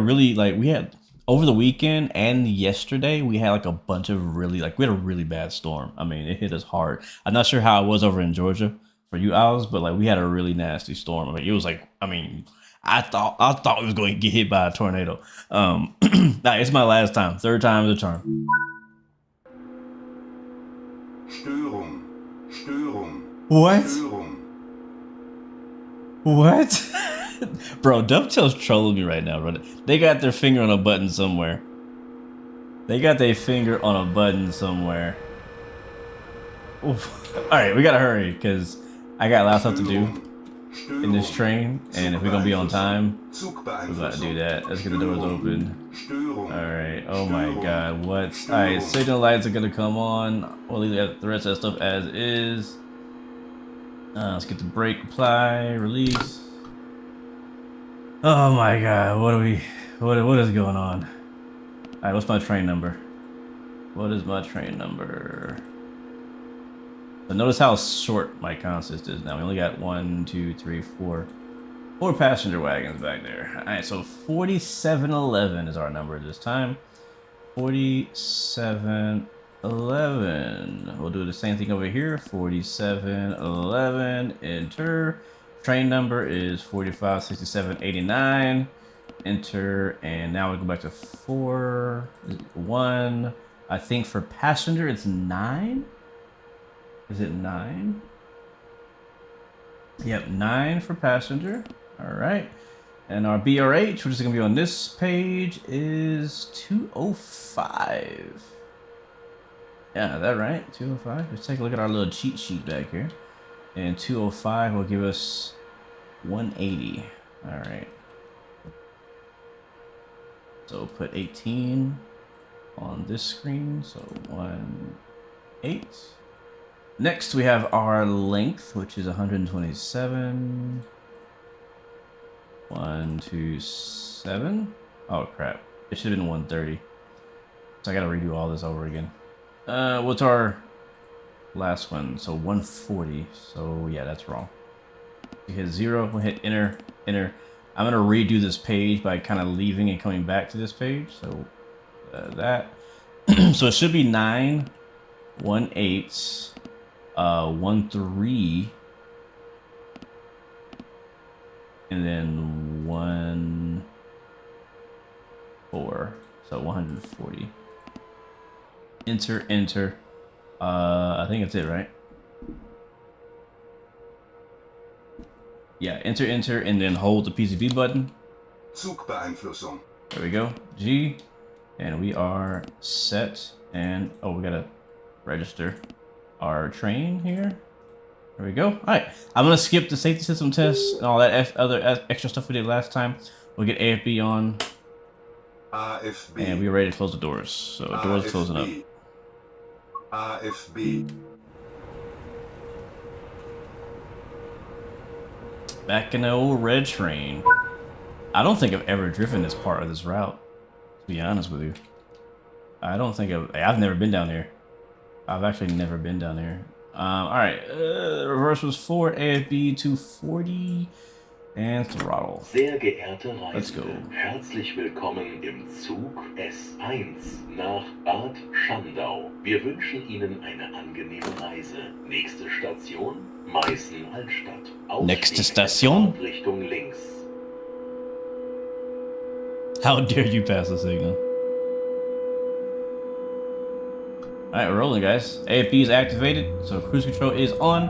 over the weekend and yesterday, we had like a bunch of we had a really bad storm. I mean, it hit us hard. I'm not sure how it was over in Georgia for you Owls, but like we had a really nasty storm. I mean, it was like, I thought we was going to get hit by a tornado. It's my last time. Third time the charm. Störung. What? Störung. What? Bro, Dovetail's trolling me right now, bro. They got their finger on a button somewhere. Oof. Alright, we gotta hurry, because I got a lot of stuff to do in this train, and if we're gonna be on time, we gotta do that. Let's get the doors open. Alright, oh my god, what? Alright, signal lights are gonna come on. We'll leave the rest of that stuff as is. Let's get the brake apply, release. Oh my god, what is going on? Alright, what's my train number? What is my train number? But notice how short my consist is now. We only got 4 passenger wagons back there. Alright, so 4711 is our number this time. 4711. We'll do the same thing over here. 4711, enter. Train number is 456789. Enter, and now we go back to 1. I think for passenger it's 9. Is it 9? Yep, 9 for passenger. All right, and our BRH, which is gonna be on this page, is 205. Yeah, is that right? 205. Let's take a look at our little cheat sheet back here. And 205 will give us 180. All right. So put 18 on this screen. So 18. Next we have our length, which is 127. 127. Oh crap! It should have been 130. So I gotta redo all this over again. What's our last one? So 140. So yeah, that's wrong. We hit 0. We'll hit enter. I'm gonna redo this page by kind of leaving and coming back to this page. So that. So it should be 9, 1, 8, 1, 3, and then 1, 4. So 140. Enter. I think that's it, right? Yeah, enter, and then hold the PCB button. Zugbeeinflussung. There we go. G. And we are set. And, oh, we gotta register our train here. There we go. All right. I'm gonna skip the safety system test and all that other extra stuff we did last time. We'll get AFB on. AFB. And we're ready to close the doors. So doors are closing up. AFB. Back in the old red train. I don't think I've ever driven this part of this route, to be honest with you. I don't think I've never been down here. I've actually never been down there. All right, reverse was 4, AFB 240, and throttle. Sehr geehrte Let's go. Reisende, herzlich willkommen im Zug S1 nach Bad Schandau. Wir wünschen Ihnen eine angenehme Reise. Nächste Station, Meißen-Altstadt. Nächste Station? Richtung links. How dare you pass the signal? Alright, we're rolling, guys. AFB is activated, so cruise control is on.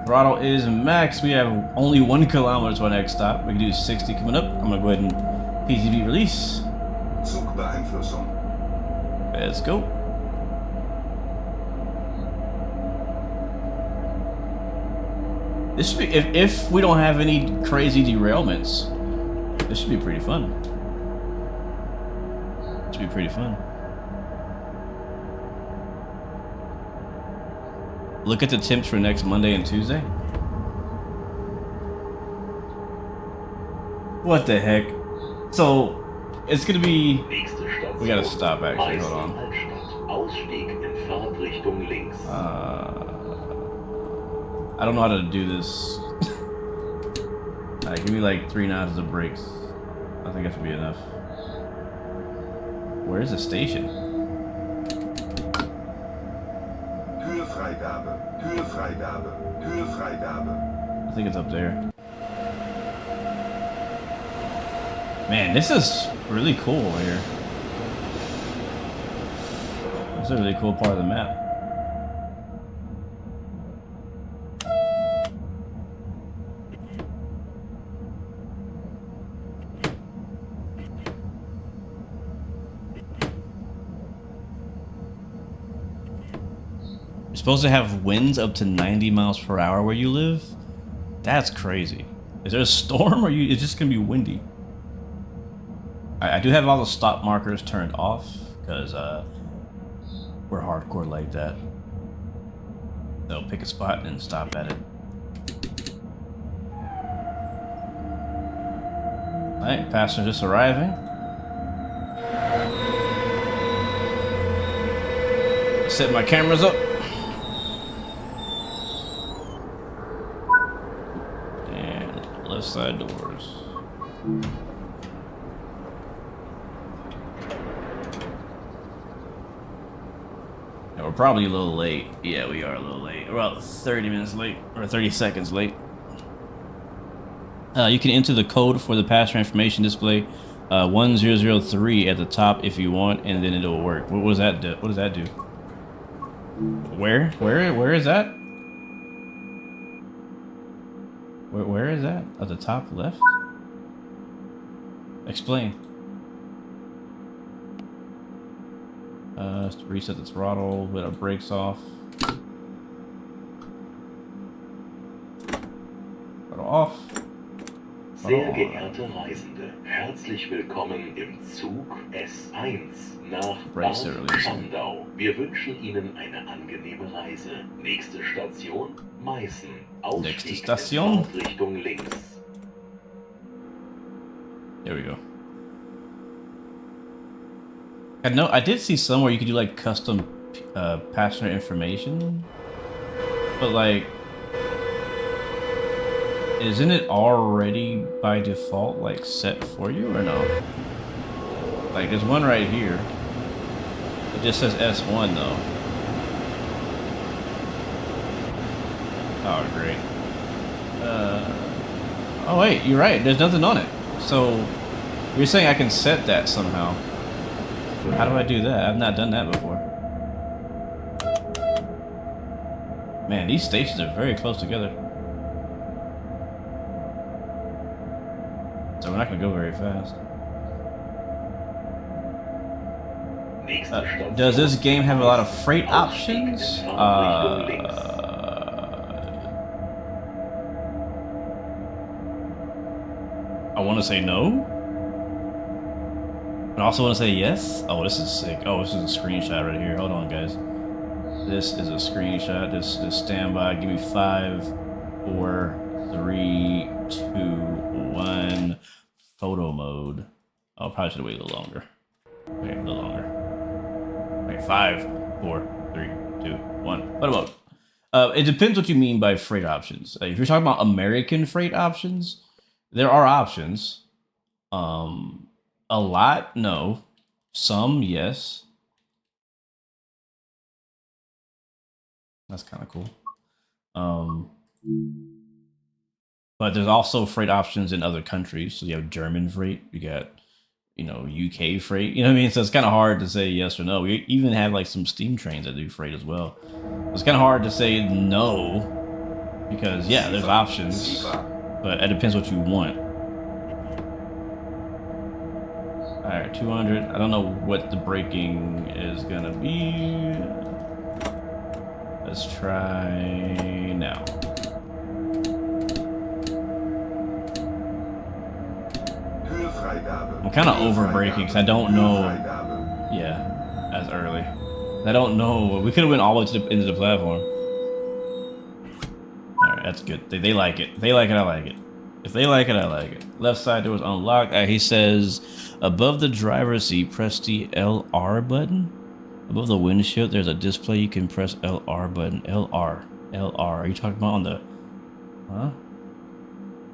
Throttle is max. We have only 1 kilometer to our next stop. We can do 60 coming up. I'm gonna go ahead and PCB release. Zugbeeinflussung. Let's go. This should be, if we don't have any crazy derailments, this should be pretty fun. Should be pretty fun. Look at the temps for next Monday and Tuesday. What the heck? So it's gonna be. We gotta stop actually. Hold on. I don't know how to do this. Alright, give me like 3 notches of brakes. I think that should be enough. Where is the station? Kühlfreigabe. Kühlfreigabe. Kühlfreigabe. I think it's up there. Man, this is really cool here. This is a really cool part of the map. You're supposed to have winds up to 90 miles per hour where you live? That's crazy. Is there a storm or it's just gonna be windy? I do have all the stop markers turned off because we're hardcore like that. So pick a spot and stop at it. Alright, passenger just arriving. Set my cameras up. And left side doors. We're probably a little late. Yeah, we are a little late. We're about 30 minutes late, or 30 seconds late. You can enter the code for the passenger information display 1003 at the top if you want, and then it'll work. What does that do? What does that do? Where is that? Where is that? At the top left? Explain. Just to reset the throttle, let our brakes off. Throttle off. Sehr geehrte Reisende, herzlich willkommen im Zug S1 nach Bad Schandau. Wir wünschen Ihnen eine angenehme Reise. Nächste Station, Meißen. Ausstieg Richtung links. There we go. I did see somewhere you could do like custom passenger information, but like, isn't it already by default like set for you or no? Like there's one right here. It just says S1 though. Oh great. Oh wait, you're right. There's nothing on it. So you're saying I can set that somehow? How do I do that? I've not done that before. Man, these stations are very close together. So we're not gonna go very fast. Does this game have a lot of freight options? I want to say no. I also want to say yes. Oh, this is sick. Oh, this is a screenshot right here. Hold on, guys. This is a screenshot. Just stand by. Give me 5, 4, 3, 2, 1. Photo mode. Oh, probably should wait a little longer. Wait, a little longer. Wait, 5, 4, 3, 2, 1. What about? It depends what you mean by freight options. If you're talking about American freight options, there are options. A lot, no. Some, yes. That's kind of cool. But there's also freight options in other countries. So you have German freight, you got, you know, UK freight. You know what I mean? So it's kind of hard to say yes or no. We even have like some steam trains that do freight as well. It's kind of hard to say no because yeah, there's options, but it depends what you want. All right, 200. I don't know what the braking is gonna be. Let's try now. I'm kind of over braking because I don't know. Yeah, that's early. I don't know. We could have went all the way to into the platform. All right, that's good. They like it. If they like it, I like it. If they like it, I like it. Left side door is unlocked. He says, above the driver's seat, press the LR button. Above the windshield, there's a display. You can press LR button. LR. LR. Are you talking about on the... Huh?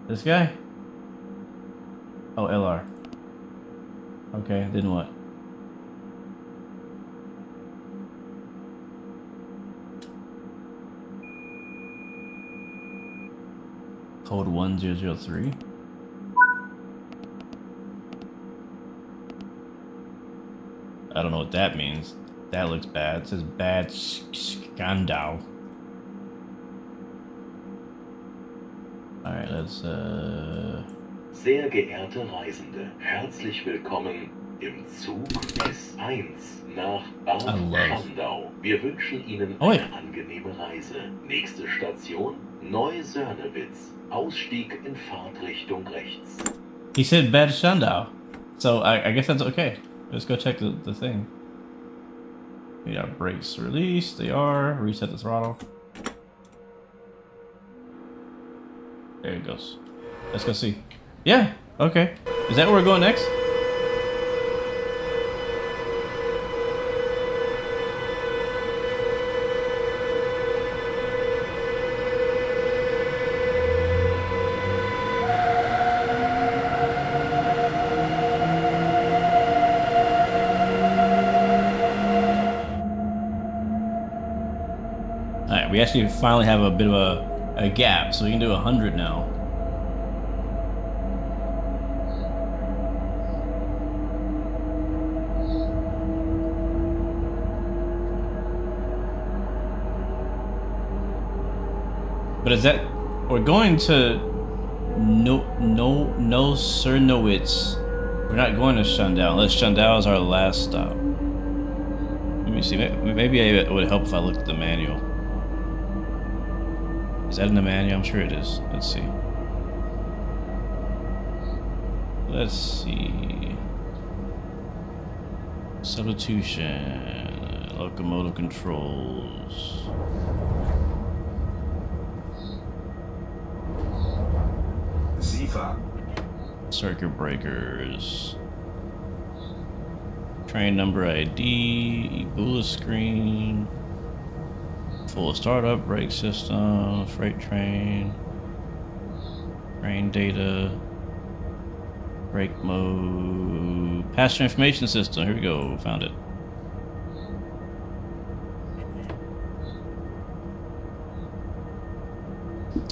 This guy? Oh, LR. Okay, then what? Code 1003. I don't know what that means. That looks bad. It says bad scandal. Alright, let's Sehr geehrte Reisende, herzlich willkommen im Zug S1 nach Bad Schandau. Wir wünschen Ihnen eine angenehme Reise. Nächste Station, Neu-Sörnewitz. Ausstieg in Fahrtrichtung rechts. He said Bad Schandau. So I guess that's okay. Let's go check the thing. We got brakes released. They are. Reset the throttle. There it goes. Let's go see. Yeah, okay. Is that where we're going next? Alright, we actually finally have a bit of a gap, so we can do 100 now. But is that we're going to no Cernowitz. We're not going to Schandau unless Schandau is our last stop. Let me see. Maybe it would help if I looked at the manual. Is that in the manual? I'm sure it is. Let's see. Let's see. Substitution. Locomotive controls. Circuit breakers. Train number ID. Ebola screen. Full startup, brake system, freight train. Train data. Brake mode. Passenger information system. Here we go. Found it.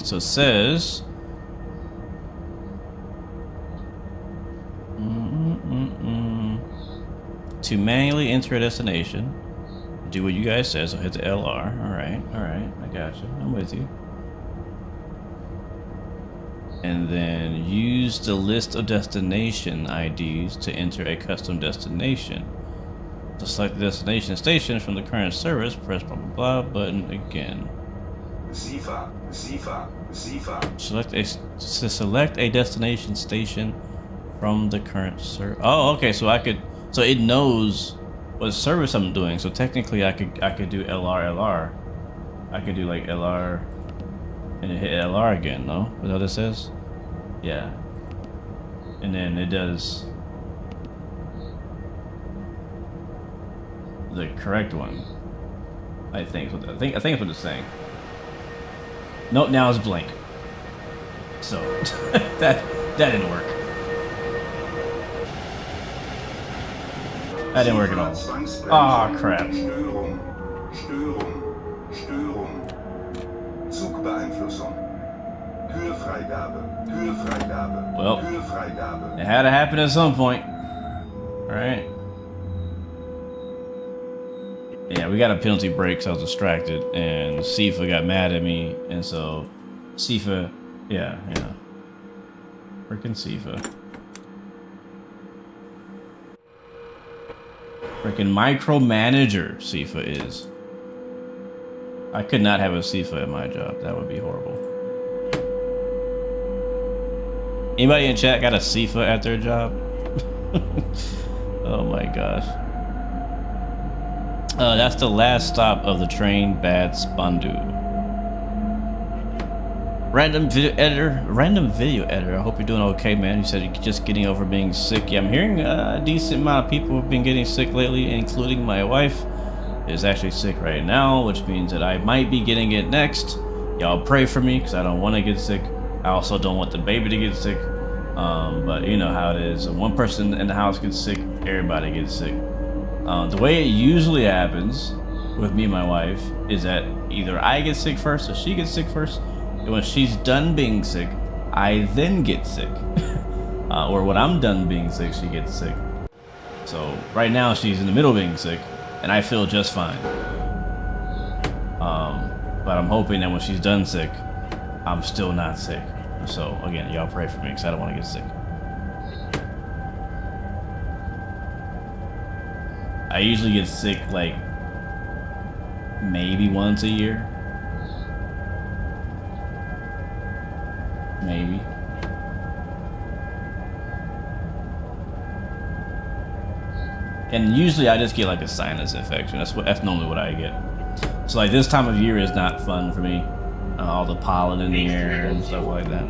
So it says to manually enter a destination, do what you guys said, so hit the LR. Alright, I got you. I'm with you. And then use the list of destination IDs to enter a custom destination. To select the destination station from the current service, press blah blah blah button again. Select a destination station from the current service. Oh, okay, so so it knows what service I'm doing. So technically I could do LR. I could do like LR and hit LR again, no? Is that what it says? Yeah. And then it does the correct one. I think that's what it's saying. Nope, now it's blank. So that didn't work. That didn't work at all. Ah, crap. Störung. Störung. Störung. Zugbeeinflussung. Höhefreigabe. Höhefreigabe. Well, Höhefreigabe. it had to happen at some point. Alright. Yeah, we got a penalty break, so I was distracted, and Sifa got mad at me, and so Sifa, yeah. Freaking Sifa. Freaking micromanager Sifa is. I could not have a Sifa at my job. That would be horrible. Anybody in chat got a Sifa at their job? Oh my gosh. That's the last stop of the train, Bad Spandu. Random video editor. I hope you're doing okay, man. You said you're just getting over being sick. Yeah, I'm hearing a decent amount of people have been getting sick lately, including my wife is actually sick right now, which means that I might be getting it next. Y'all pray for me because I don't want to get sick. I also don't want the baby to get sick. But you know how it is. When one person in the house gets sick, everybody gets sick. The way it usually happens with me and my wife is that either I get sick first or she gets sick first. And when she's done being sick, I then get sick. Or when I'm done being sick, she gets sick. So right now she's in the middle of being sick and I feel just fine. But I'm hoping that when she's done sick, I'm still not sick. So again, y'all pray for me because I don't want to get sick. I usually get sick like maybe once a year. Maybe. And usually I just get like a sinus infection. That's normally what I get. So like this time of year is not fun for me. All the pollen in the air and stuff like that.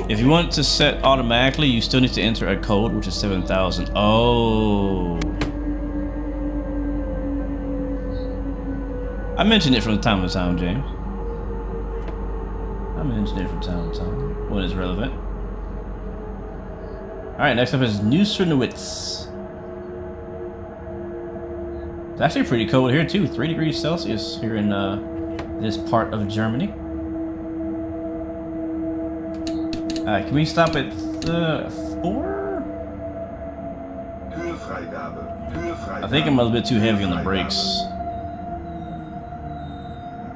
If you want to set automatically, you still need to enter a code, which is 7,000. Oh. I mentioned it from time to time, James. I mentioned it from time to time when it's relevant. Alright, next up is Nusernowitz. It's actually pretty cold here too, 3 degrees Celsius here in this part of Germany. Can we stop at 4? I think I'm a little bit too heavy on the brakes.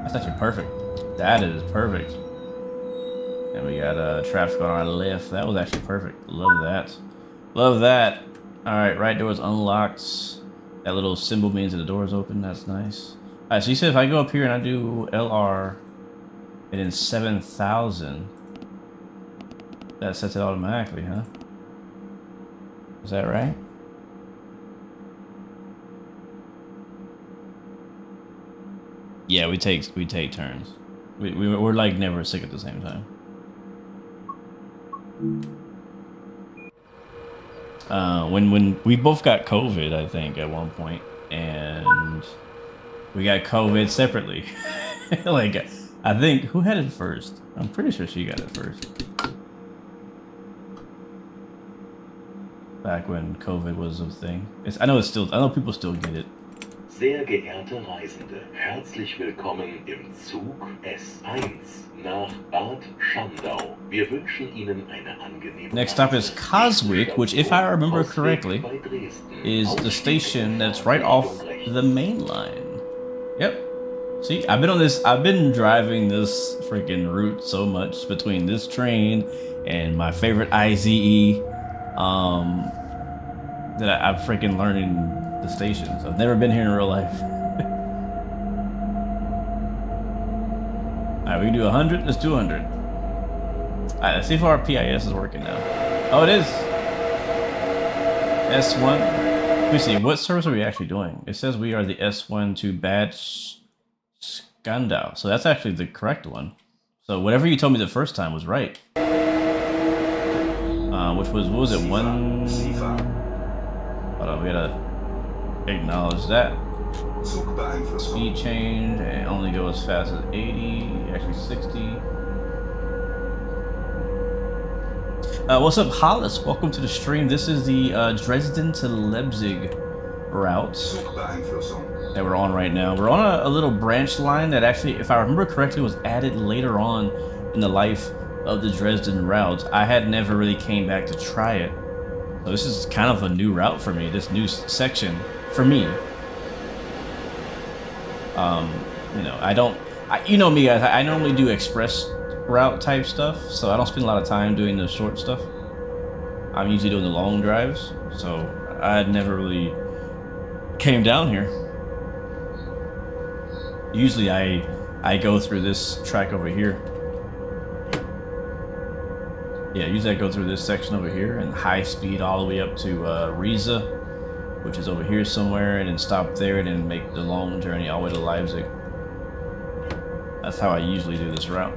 That's actually perfect. That is perfect. And we got traffic on our left. That was actually perfect. Love that. Love that. Alright, right door is unlocked. That little symbol means that the door is open. That's nice. Alright, so you said if I go up here and I do LR and then 7,000, that sets it automatically, huh? Is that right? Yeah, we take turns. We're like never sick at the same time. When we both got COVID, I think at one point, and we got COVID separately. Like, I think who had it first? I'm pretty sure she got it first. Back when COVID was a thing. I know people still get it. Sehr geehrte Reisende, herzlich willkommen im Zug S1 nach Bad Schandau. Wir wünschen Ihnen eine angenehme Next stop is Coswig, which, if I remember correctly, is the station that's right off the main line. Yep. See, I've been driving this freaking route so much between this train and my favorite IZE, that I'm freaking learning the stations. I've never been here in real life. Alright, we can do 100. Let's do 100. Alright, let's see if our PIS is working now. Oh, it is. S1. Let me see. What service are we actually doing? It says we are the S1 to Bad Schandau. So that's actually the correct one. So whatever you told me the first time was right. Which was, what was it? Hold on, we gotta... Acknowledge that. Zugbeeinflussung. Speed change and only go as fast as 80, actually 60. What's up, Hollis? Welcome to the stream. This is the Dresden to Leipzig route Zugbeeinflussung. that we're on right now. We're on a little branch line that actually, if I remember correctly, was added later on in the life of the Dresden route. I had never really came back to try it. So this is kind of a new route for me, this new section for me. You know, you know me guys, I normally do express route type stuff, so I don't spend a lot of time doing the short stuff. I'm usually doing the long drives, so I never really came down here. Usually I go through this track over here. Yeah, usually I go through this section over here and high speed all the way up to Riesa, which is over here somewhere, and then stop there and then make the long journey all the way to Leipzig. That's how I usually do this route.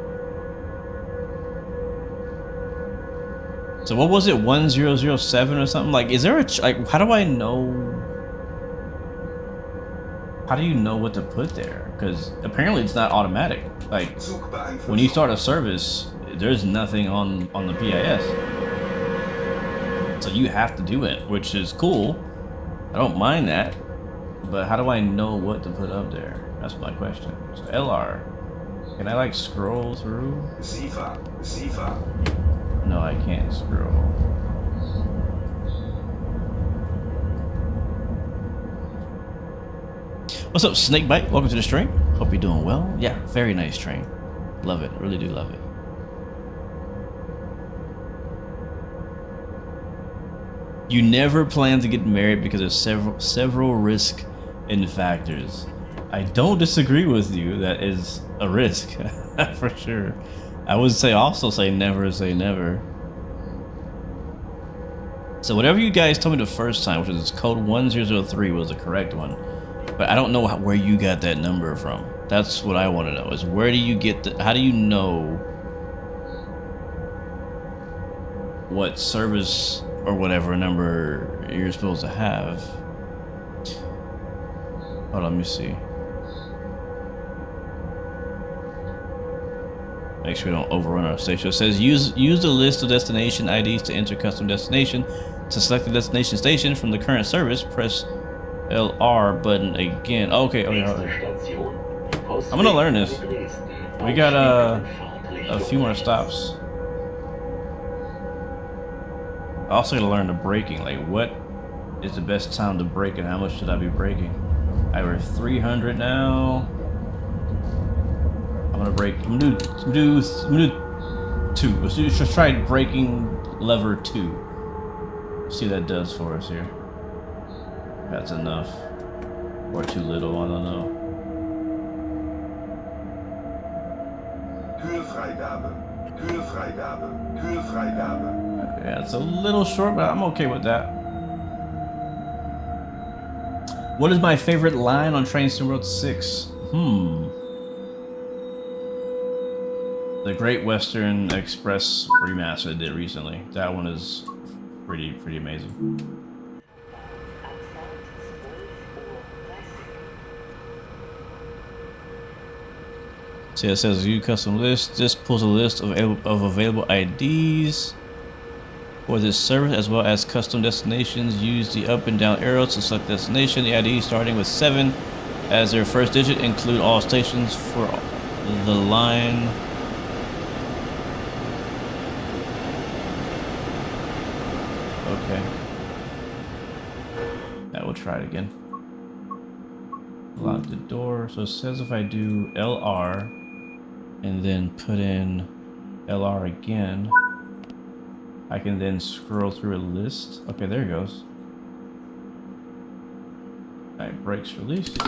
So what was it, 1007 or something? Like, is there a, like, how do I know? How do you know what to put there? Because apparently it's not automatic. Like, when you start a service, there's nothing on the PIS. So you have to do it, which is cool. I don't mind that. But how do I know what to put up there? That's my question. So LR. Can I like scroll through? Zifa. No, I can't scroll. What's up, Snakebite? Welcome to the stream. Hope you're doing well. Yeah, very nice train. Love it. Really do love it. You never plan to get married because there's several risks and factors. I don't disagree with you. That is a risk for sure. I would also say never say never. So whatever you guys told me the first time, which is code 1003, was the correct one. But I don't know where you got that number from. That's what I want to know, is where do you get the, how do you know what service or whatever number you're supposed to have? Hold on, let me see. Make sure we don't overrun our station. It says use the list of destination IDs to enter custom destination. To select the destination station from the current service, press LR button again. Okay, okay. I'm gonna learn this. We got a few more stops. I also gotta learn the braking. Like, what is the best time to brake and how much should I be braking? We're 300 now. I'm gonna brake. I'm gonna do 2. Let's try braking lever 2. See what that does for us here. That's enough. Or too little, I don't know. Türfreigabe. Yeah, it's a little short, but I'm okay with that. What is my favorite line on Train Sim World 6? The Great Western Express remaster I did recently. That one is pretty amazing. See, it says view custom list. This pulls a list of available IDs for this service as well as custom destinations. Use the up and down arrows to select destination. The ID starting with 7 as their first digit. Include all stations for the line. Okay. That will try it again. Lock the door. So it says if I do LR and then put in LR again, I can then scroll through a list. Okay, there it goes. Alright, brakes released.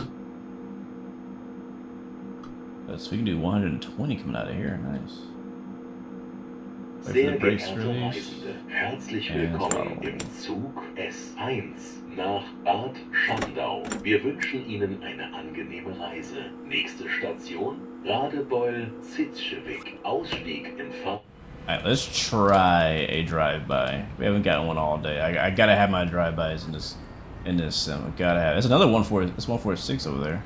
So we can do 120 coming out of here. Nice. Sehr geehrte Reisende, herzlich willkommen im Zug S1 nach Bad Schandau. Wir wünschen Ihnen eine angenehme Reise. Nächste Station, Radebeul-Zitzschewig. Ausstieg in Fahr... Alright, let's try a drive-by. We haven't gotten one all day. I gotta have my drive-bys in this sim. We gotta have. There's another 146 over there.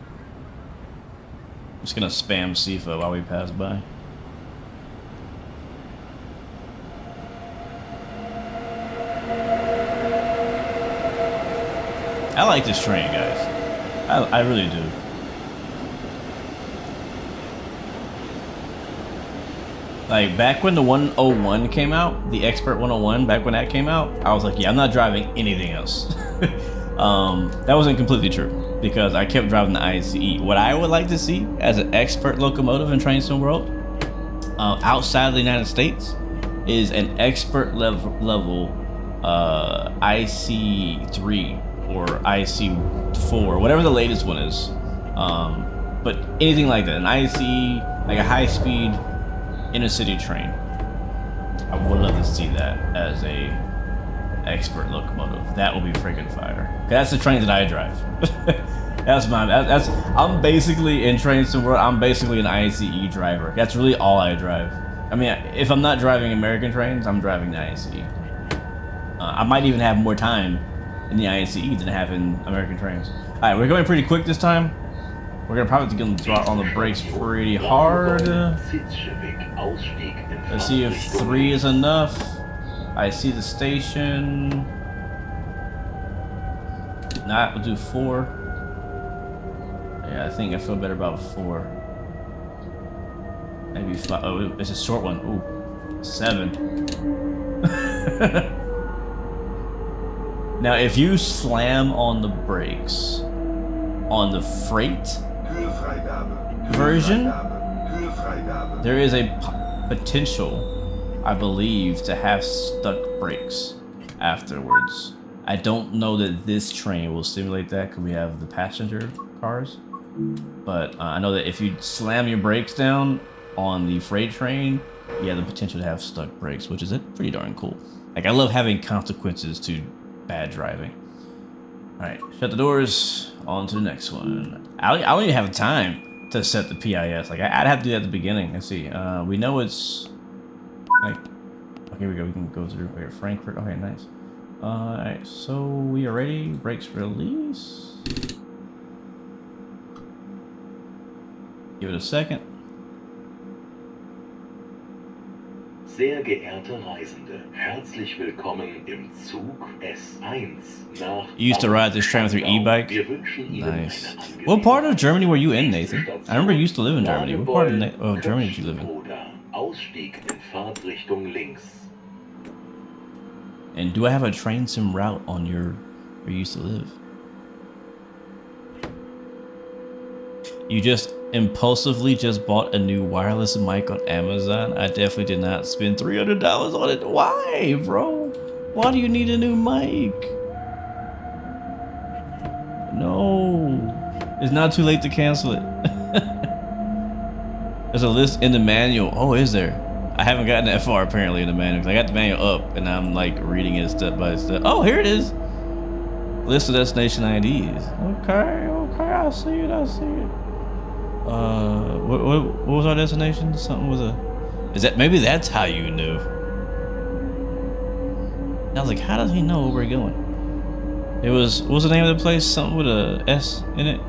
I'm just gonna spam SIFA while we pass by. I like this train, guys. I really do. Like, back when the 101 came out, the Expert 101, back when that came out, I was like, yeah, I'm not driving anything else. That wasn't completely true, because I kept driving the ICE. What I would like to see as an Expert locomotive in Train Sim World, outside of the United States, is an Expert level IC3 or IC4, whatever the latest one is. But anything like that, an IC, like a high-speed inner-city train. I would love to see that as a Expert locomotive. That will be freaking fire. That's the train that I drive. That's I'm basically in Train Sim World. I'm basically an ICE driver. That's really all I drive. I mean, if I'm not driving American trains, I'm driving the ICE. I might even have more time in the ICE than I have in American trains. All right, we're going pretty quick this time. We're gonna probably get the throttle on the brakes pretty hard. Let's see if 3 is enough. I see the station. Not, we'll do 4. Yeah, I think I feel better about 4. Maybe 5. Oh, it's a short one. Ooh, 7. Now, if you slam on the brakes on the freight version, there is a potential, I believe, to have stuck brakes afterwards. I don't know that this train will simulate that because we have the passenger cars, but I know that if you slam your brakes down on the freight train, you have the potential to have stuck brakes, which is pretty darn cool. Like, I love having consequences to bad driving. All right, shut the doors. On to the next one. I don't even have time to set the PIS. Like, I'd have to do that at the beginning. Let's see. We know it's like, okay, here we go. We can go through here. Frankfurt. Okay, nice. All right, so we are ready. Brakes release. Give it a second. Sehr geehrte Reisende, herzlich willkommen im Zug S1 nach. You used to ride this train with your e-bike? Nice. What part of Germany were you in, Nathan? I remember you used to live in Germany. What part of Germany did you live in? Ausstieg in Fahrtrichtung links. And do I have a train sim route on where you used to live? You just impulsively just bought a new wireless mic on Amazon. I definitely did not spend $300 on it. Why, bro? Why do you need a new mic? No, it's not too late to cancel it. There's a list in the manual. Oh, is there? I haven't gotten that far apparently in the manual. I got the manual up and I'm like reading it step by step. Oh, here it is. List of destination IDs. Okay, I see it. What was our destination? Something was is that, maybe that's how you knew. I was like, how does he know where we're going? It was, what was the name of the place? Something with a S in it.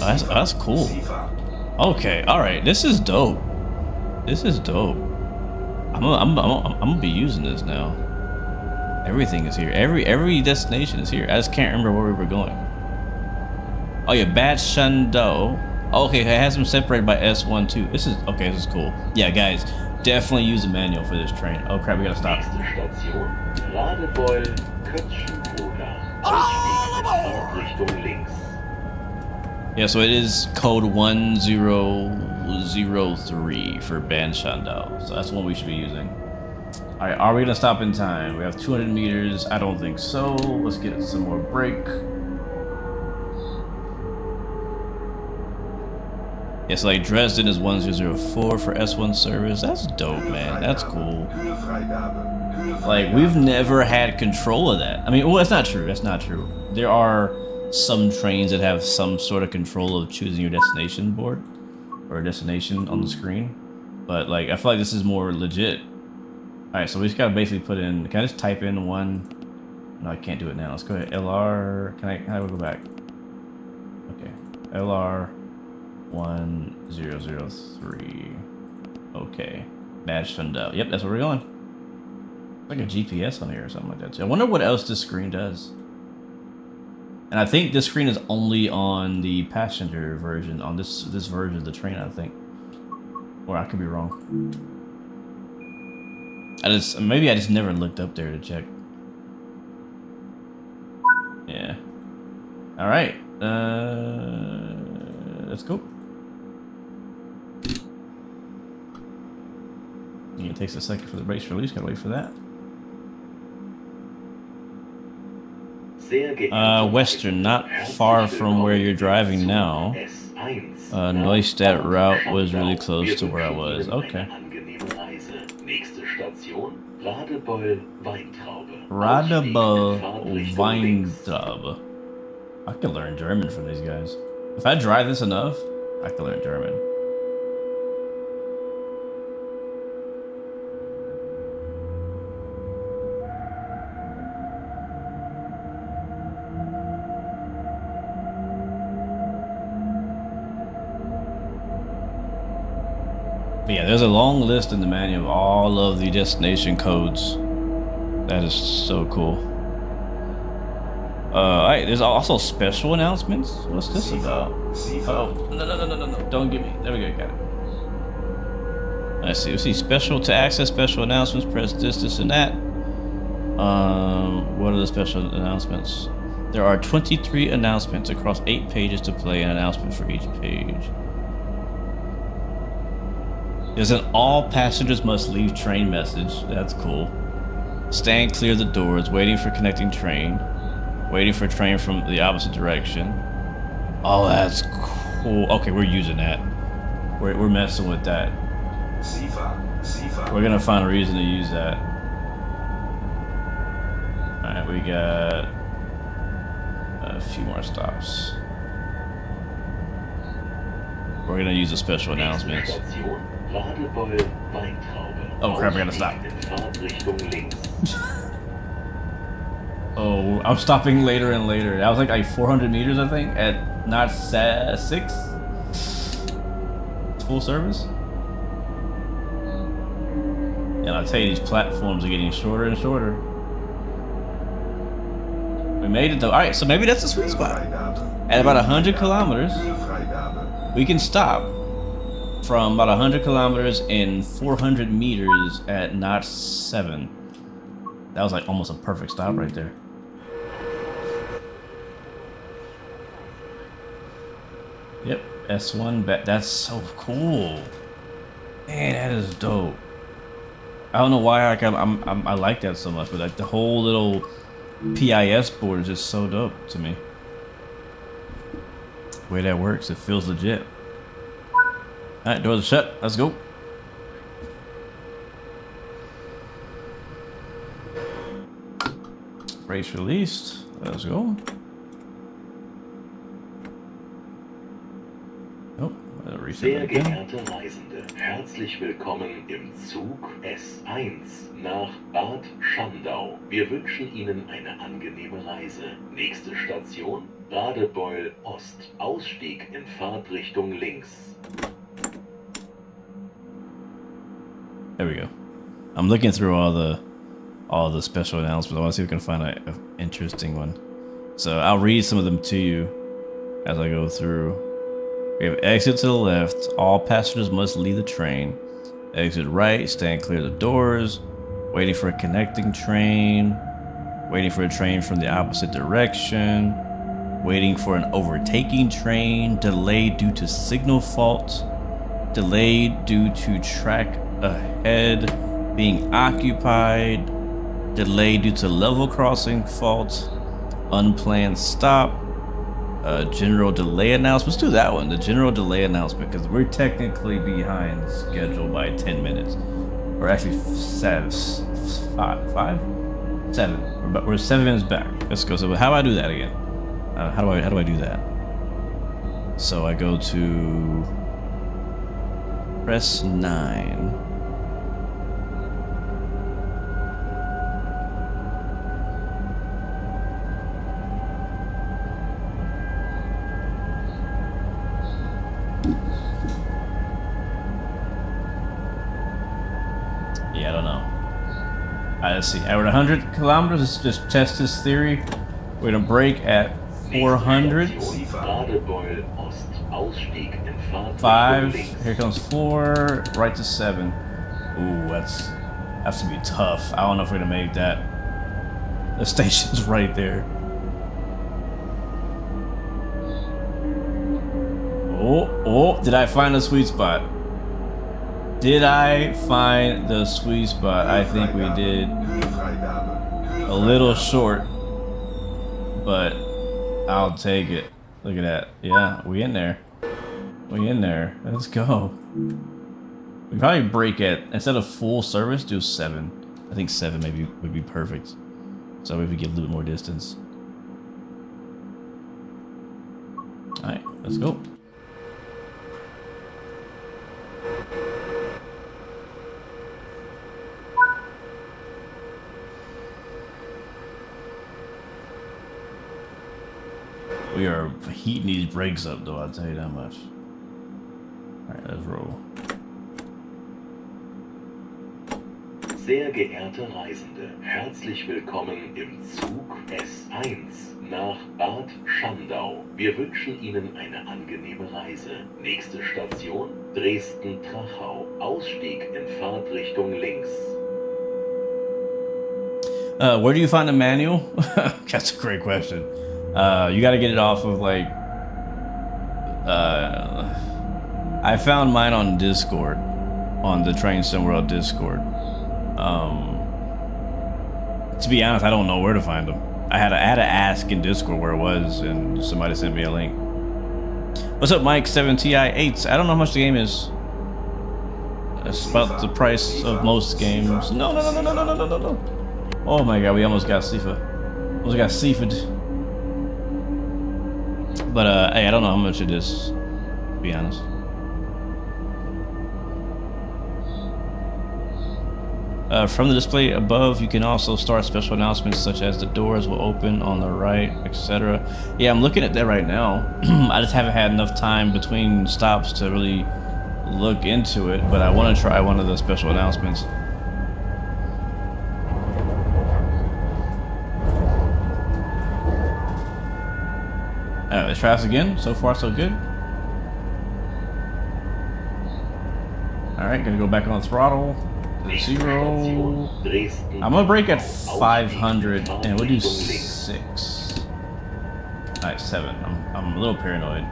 That's cool. Okay, all right, this is dope. I'm gonna be using this now. Everything is here. Every destination is here. I just can't remember where we were going. Oh yeah, Bad Shandong. Okay, it has them separated by S1 too. This is cool. Yeah, guys, definitely use the manual for this train. Oh crap, we gotta stop. Yeah, so it is code 1003 for Ban Shandong. So that's the one we should be using. All right, are we gonna stop in time? We have 200 meters. I don't think so. Let's get some more break. It's like Dresden is 1004 for S1 service. That's dope, man. That's cool. Like, we've never had control of that. I mean, well, that's not true. That's not true. There are some trains that have some sort of control of choosing your destination board or destination on the screen. But, like, I feel like this is more legit. Alright, so we just gotta basically put in, can I just type in 1 No, I can't do it now. Let's go ahead. LR. Can I go back? Okay. LR 1003. Okay. Badge turned up. Yep, that's where we're going. Like a GPS on here or something like that too. I wonder what else this screen does. And I think this screen is only on the passenger version, on this version of the train, I think. Or I could be wrong. Maybe I just never looked up there to check. Yeah. All right. Let's go. It takes a second for the brakes release. Gotta wait for that. Western, not far from where you're driving now. Neustadt route was really close to where I was. Okay. Radebeul Weintraube. I could learn German from these guys. If I drive this enough, I could learn German. But yeah, there's a long list in the manual of all of the destination codes. That is so cool. Alright, there's also special announcements. What's this about? Oh, no. Don't get me. There we go, got it. Let's see. We see to access special announcements, press this, and that. What are the special announcements? There are 23 announcements across 8 pages to play, an announcement for each page. There's an all passengers must leave train message. That's cool. Stand clear of the doors, waiting for connecting train. Waiting for train from the opposite direction. Oh, that's cool. Okay, we're using that. We're messing with that. We're gonna find a reason to use that. Alright, we got a few more stops. We're gonna use the special announcements. Oh crap, I gotta stop. Oh, I'm stopping later and later. That was like 400 meters, I think, at not 6. Full service. And I'll tell you, these platforms are getting shorter and shorter. We made it though. Alright, so maybe that's the sweet spot. At about 100 kilometers, we can stop from about 100 kilometers in 400 meters at knot 7. That was like almost a perfect stop right there. Yep, S1 back. That's so cool. Man, that is dope. I don't know why I like that so much, but like the whole little PIS board is just so dope to me. The way that works, it feels legit. Alright, doors are shut. Let's go. Brakes released. Let's go. Oh, Sehr geehrte Reisende, herzlich willkommen im Zug S1 nach Bad Schandau. Wir wünschen Ihnen eine angenehme Reise. Nächste Station, Radebeul Ost. Ausstieg in Fahrtrichtung links. There we go. I'm looking through all the special announcements. I want to see if we can find an interesting one. So I'll read some of them to you as I go through. We have exit to the left. All passengers must leave the train. Exit right. Stand clear of the doors. Waiting for a connecting train. Waiting for a train from the opposite direction. Waiting for an overtaking train. Delayed due to signal fault. Delayed due to track ahead being occupied. Delayed due to level crossing fault. Unplanned stop. General delay announcement. Let's do that one. The general delay announcement, because we're technically behind schedule by 10 minutes. We're actually 7. We're 7 minutes back. Let's go. So how do I do that again? How do I do that? So I go to press 9. don't know. Alright, let's see. At 100 kilometers, let's just test this theory. We're gonna brake at 400. 5. Here comes 4. Right to 7. Ooh, that's gonna be tough. I don't know if we're gonna make that. The station's right there. Oh, did I find the sweet spot? Did I find the sweet spot? I think we did. A little short, but I'll take it. Look at that. Yeah, we in there. We in there. Let's go. We probably brake at, instead of full service, do 7. I think 7 maybe would be perfect. So maybe we get a little bit more distance. Alright, let's go. We are heating these brakes up, though, I'll tell you that much. Alright, let's roll. Sehr geehrte Reisende, herzlich willkommen im Zug S1 nach Bad Schandau. Wir wünschen Ihnen eine angenehme Reise. Nächste Station Dresden-Trachau. Ausstieg in Fahrtrichtung links. Where do you find the manual? That's a great question. You got to get it off of like. I found mine on Discord, on the Train Sim World Discord. To be honest, I don't know where to find them. I had to ask in Discord where it was, and somebody sent me a link. What's up, Mike? 7Ti8s. I don't know how much the game is. It's about the price of most games. No. Oh my god, we almost got Sifa. Almost got Sifa'd. But hey, I don't know how much it is, to be honest. From the display above, you can also start special announcements such as the doors will open on the right, etc. Yeah, I'm looking at that right now. I just haven't had enough time between stops to really look into it, but I want to try one of the special announcements. Alright, let's try this again. So far, so good. Alright, gonna go back on the throttle. 0. I'm gonna brake at 500 and we'll do 6. Alright, 7. I'm a little paranoid.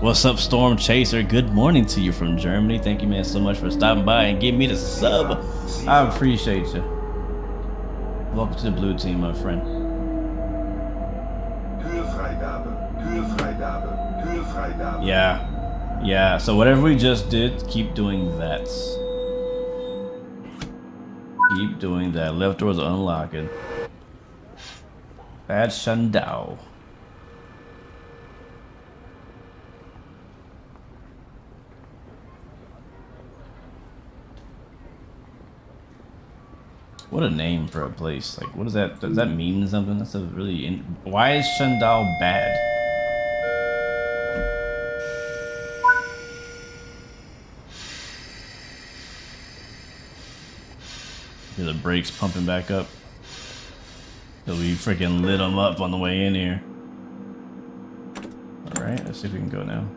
What's up, Storm Chaser? Good morning to you from Germany. Thank you, man, so much for stopping by and giving me the sub. I appreciate you. Welcome to the blue team, my friend. Yeah, so whatever we just did, keep doing that. Keep doing that. Left door's unlocking. Bad Schandau. What a name for a place. Like, what is that? Does that mean something? That's a really... Why is Schandau bad? Hear the brakes pumping back up. So we freaking lit them up on the way in here. Alright, let's see if we can go now.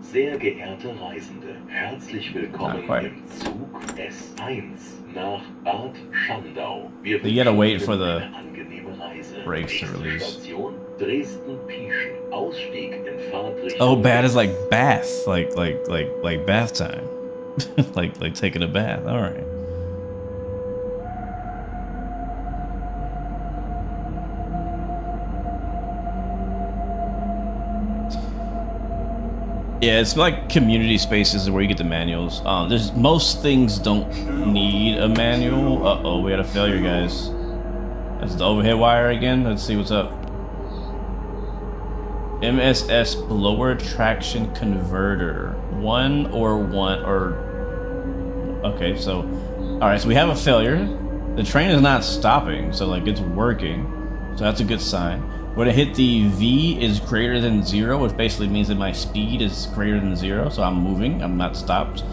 Sehr geehrte Reisende, herzlich willkommen im Zug S1 nach Bad Schandau. Wir you gotta wait for the angenehme Reise. brakes to release. Station Dresden-Pieschen. Ausstieg in Fahrtrichtung. Oh, bad is like bath, like bath time, like taking a bath. All right. Yeah, it's like community spaces where you get the manuals. There's most things don't need a manual. Uh-oh, we had a failure, guys. That's the overhead wire again. Let's see what's up. MSS blower traction converter. Okay, so all right, so we have a failure. The train is not stopping, so like it's working. So that's a good sign. When I hit the V is greater than 0, which basically means that my speed is greater than 0, so I'm moving, I'm not stopped.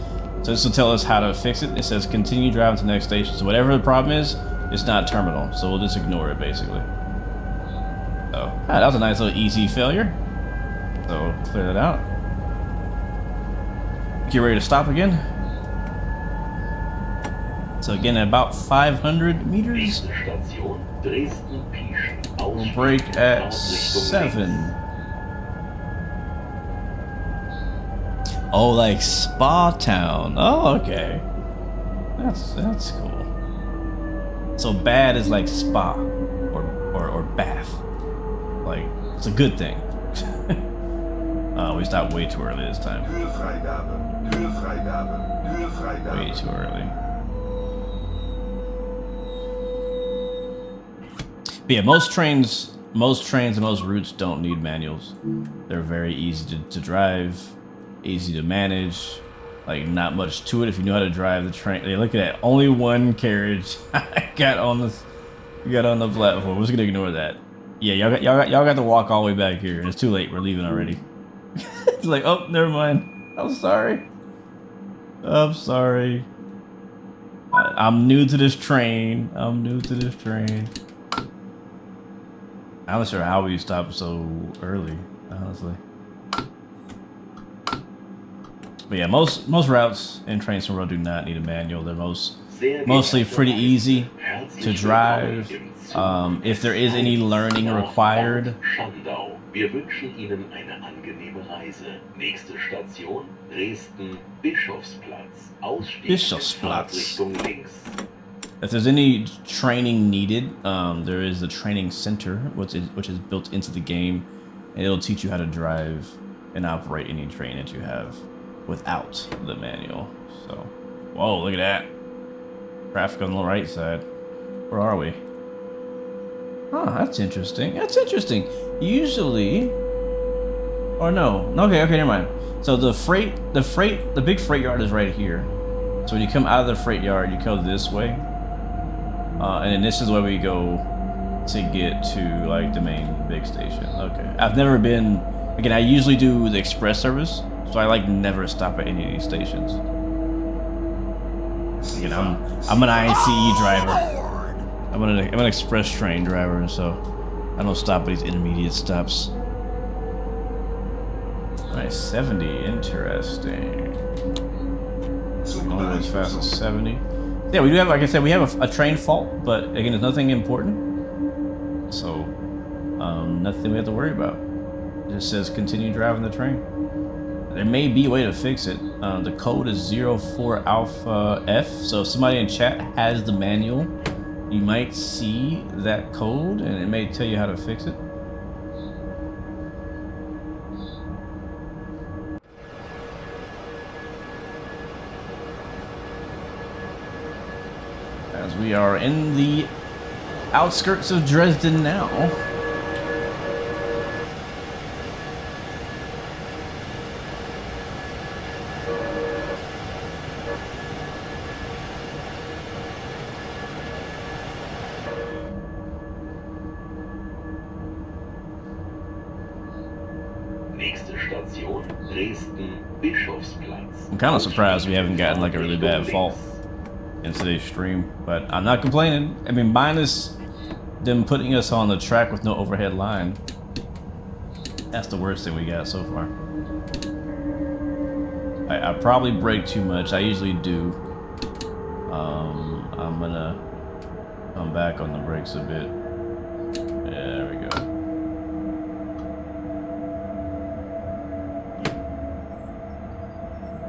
So this will tell us how to fix it. It says continue driving to the next station. So whatever the problem is, it's not terminal, so we'll just ignore it basically. So that was a nice little easy failure. So clear that out. Get ready to stop again. So again, at about 500 meters. We'll break at 7. Oh, like Spa Town. Oh, okay. That's cool. So bad is like spa or bath. Like it's a good thing. We stopped way too early this time. Way too early. But yeah, most trains and most routes don't need manuals. They're very easy to drive, easy to manage. Like not much to it if you know how to drive the train. Hey, look at that, only one carriage I got on the platform. We're just gonna ignore that. Yeah, y'all got to walk all the way back here. It's too late. We're leaving already. It's like, oh, never mind. I'm sorry. I'm sorry. I'm new to this train. I'm not sure how we stopped so early, honestly. But yeah, most routes in Train Sim World do not need a manual. They're mostly pretty easy to drive. If there is any learning required. Wir wünschen Ihnen eine angenehme Reise. Nächste Station, Dresden, Bischofsplatz. Ausstieg Richtung links. If there's any training needed, there is a training center, which is built into the game, and it'll teach you how to drive and operate any train that you have without the manual. So, whoa, look at that. Traffic on the right side. Where are we? Oh, that's interesting. That's interesting. Usually, or no. Okay, never mind. So the big freight yard is right here. So when you come out of the freight yard, you go this way. And then this is where we go to get to like the main big station. Okay. I've never been, again, I usually do the express service. So I like never stop at any of these stations. Again, I'm an ICE driver. I'm an express train driver, so I don't stop at these intermediate stops. Nice, 70, interesting. Only go as fast as 70. Yeah, we do have, like I said, we have a train fault, but again, there's nothing important. So, nothing we have to worry about. It just says continue driving the train. There may be a way to fix it. The code is 04 Alpha F, so if somebody in chat has the manual, you might see that code and it may tell you how to fix it. As we are in the outskirts of Dresden now. I'm kind of surprised we haven't gotten like a really bad fault in today's stream, but I'm not complaining. I mean, minus them putting us on the track with no overhead line. That's the worst thing we got so far. I probably brake too much. I usually do. I'm gonna come back on the brakes a bit. Yeah, there we go.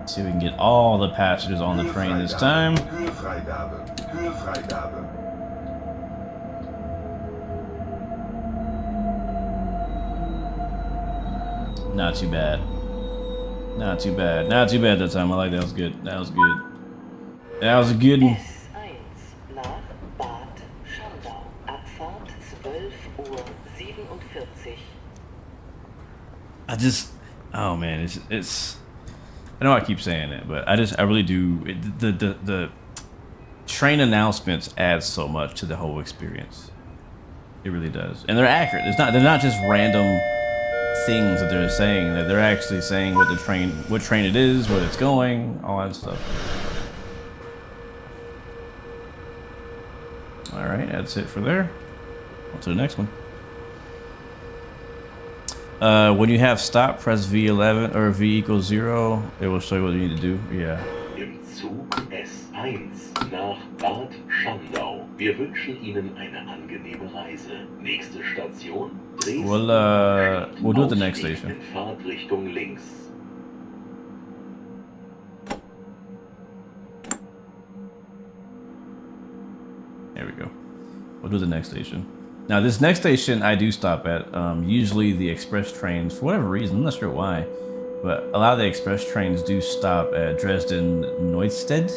See if we can get all the passengers on the train this time. Not too bad. Not too bad. Not too bad that time. I like that. That was good. That was good. That was a good one. S1 nach Bad Schandau. Abfahrt 12:47. Oh man, it's. I know I keep saying it, but I really do. The train announcements add so much to the whole experience. It It really does, and they're accurate. They're not just random things that they're saying. That they're actually saying what train it is, where it's going, all that stuff. All right, that's it for there. On to the next one. When you have stop, press V11 or V equals 0. It will show you what you need to do. Yeah. Im Zug S1 nach Bad Schandau. Wir wünschen Ihnen eine angenehme Reise. Nächste Station Dresden. We'll do it the next station. In Fahrtrichtung links. There we go. We'll do the next station. Now, this next station I do stop at. Usually the express trains, for whatever reason, I'm not sure why, but a lot of the express trains do stop at Dresden Neustadt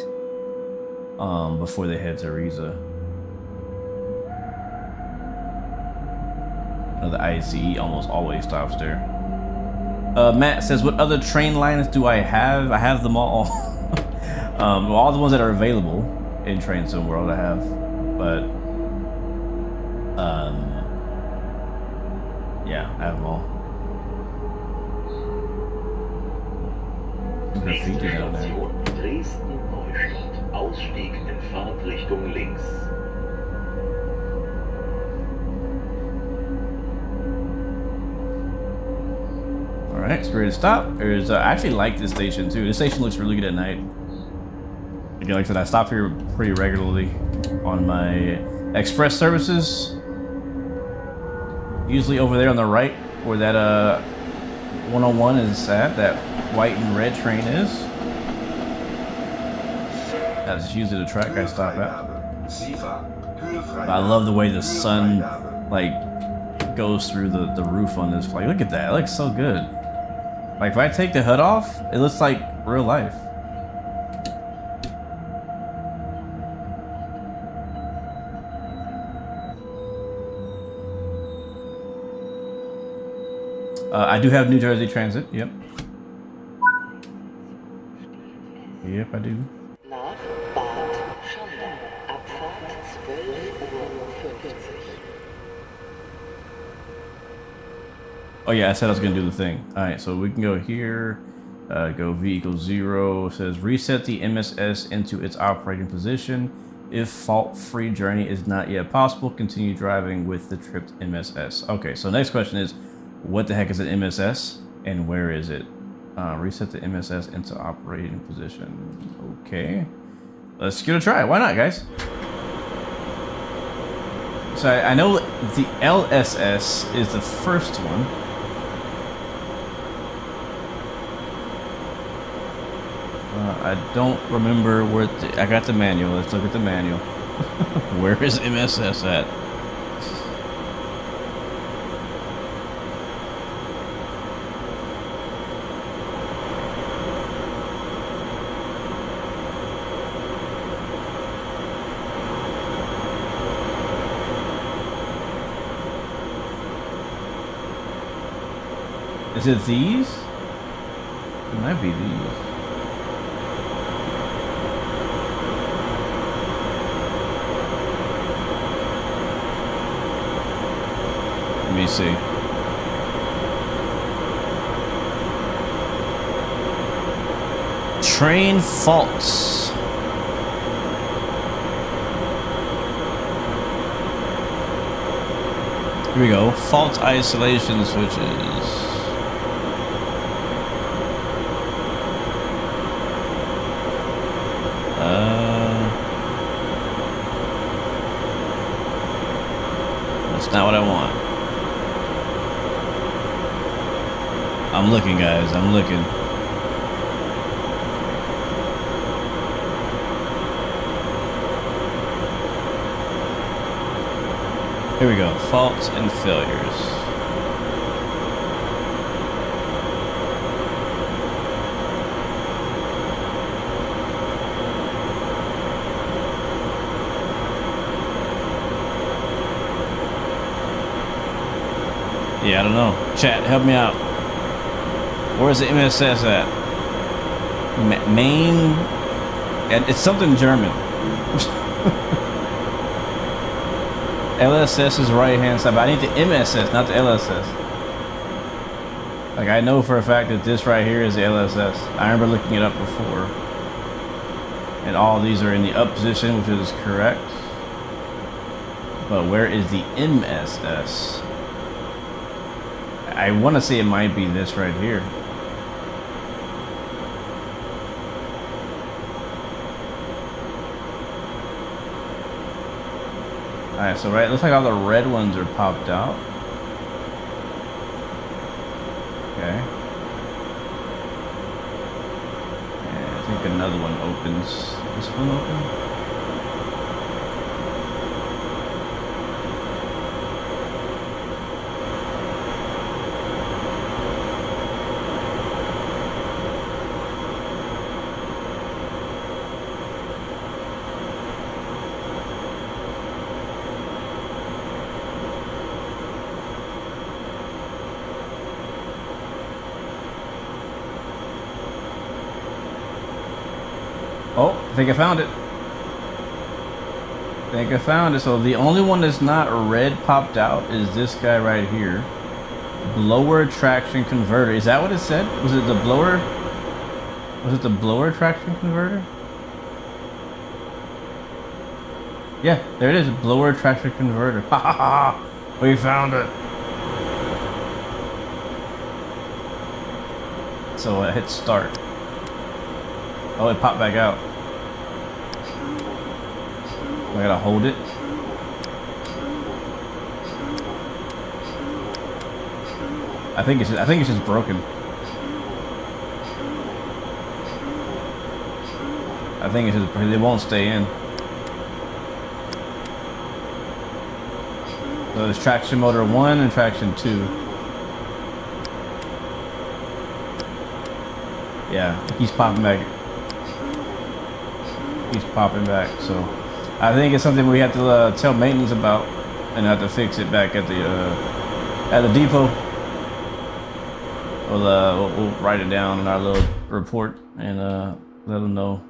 before they head to Riesa. The ICE almost always stops there. Matt says, what other train lines do I have? I have them all. All the ones that are available in Train Sim World I have, but yeah, I have them all. Nächste Station Dresden Neustadt. Ausstieg in Fahrtrichtung links. Alright, it's ready to stop. There's, I actually like this station too. This station looks really good at night. Again, like I said, I stop here pretty regularly on my express services. Usually over there on the right, where that 101 is at, that white and red train is. That's usually the track I stop at. I love the way the sun like goes through the roof on this flight. Look at that, it looks so good. Like if I take the hood off, it looks like real life. I do have New Jersey Transit, yep. Yep, I do. Nach Bad Schandau. Abfahrt 12:50 Uhr. Oh yeah, I said I was gonna do the thing. Alright, so we can go here, go V equals 0. It says reset the MSS into its operating position. If fault-free journey is not yet possible, continue driving with the tripped MSS. Okay, so next question is, what the heck is an MSS and where is it? Reset the MSS into operating position. Okay, let's give it a try. Why not, guys? So I know the LSS is the first one. I don't remember where I got the manual. Let's look at the manual. Where is MSS at? Is it these? It might be these. Let me see. Train faults. Here we go. Fault isolation switches. That's not what I want. I'm looking, guys. I'm looking. Here we go. Faults and failures. Yeah, I don't know. Chat, help me out. Where's the MSS at? Main? And it's something German. LSS is right hand side, but I need the MSS, not the LSS. Like I know for a fact that this right here is the LSS. I remember looking it up before. And all these are in the up position, which is correct. But where is the MSS? I want to say it might be this right here. Alright, so right, looks like all the red ones are popped out. Okay. And I think another one opens. This one open? Oh, I think I found it. I think I found it. So the only one that's not red popped out is this guy right here. Blower traction converter. Is that what it said? Was it the blower? Was it the blower traction converter? Yeah, there it is. Blower traction converter. Ha ha ha! We found it. So I hit start. Oh, it popped back out. I gotta hold it. I think it's just broken. I think it's just, it won't stay in. So there's traction motor 1 and traction 2. Yeah, it keeps popping back. Keeps popping back, so I think it's something we have to tell maintenance about and have to fix it back at the depot. We'll write it down in our little report and let them know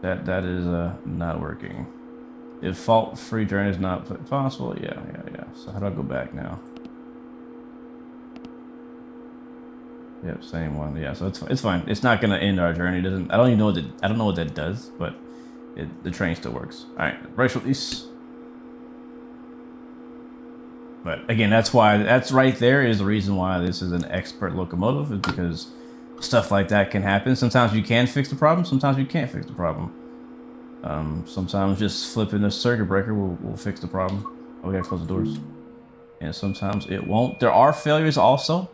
that that is not working. If fault-free journey is not possible, yeah. So how do I go back now? Yep, same one. Yeah, so it's fine. It's not gonna end our journey. It doesn't. I don't even know what I don't know what that does, but the train still works. All right, race release. But again, that's right there is the reason why this is an expert locomotive, is because stuff like that can happen. Sometimes you can fix the problem. Sometimes you can't fix the problem. Sometimes just flipping the circuit breaker will fix the problem. Oh, we gotta close the doors. And sometimes it won't. There are failures also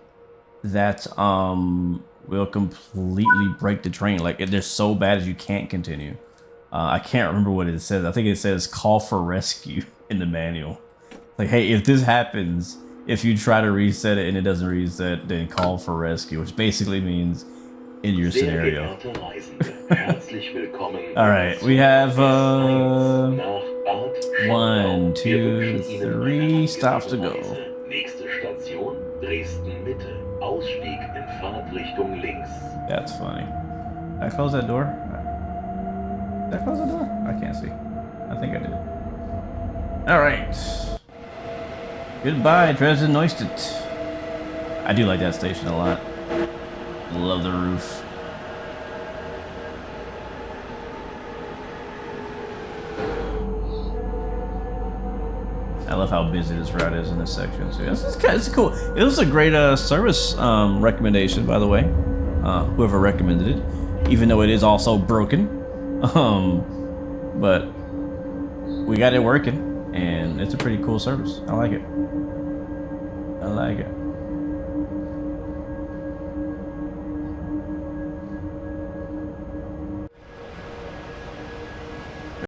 that will completely break the train. Like they're so bad as you can't continue. I can't remember what it says. I think it says call for rescue in the manual. Like, hey, if this happens, if you try to reset it and it doesn't reset, then call for rescue, which basically means in your scenario. All right, we have 1, 2, 3 stops to go. Nächste Station, Dresden Mitte. Ausstieg in Fahrtrichtung links. That's funny. Did I close that door? Did I close the door? I can't see. I think I did. All right. Goodbye, Dresden Neustadt. I do like that station a lot. Love the roof. I love how busy this route is in this section. So it's cool. It was a great service recommendation, by the way. Whoever recommended it, even though it is also broken. But we got it working, and it's a pretty cool service. I like it. I like it.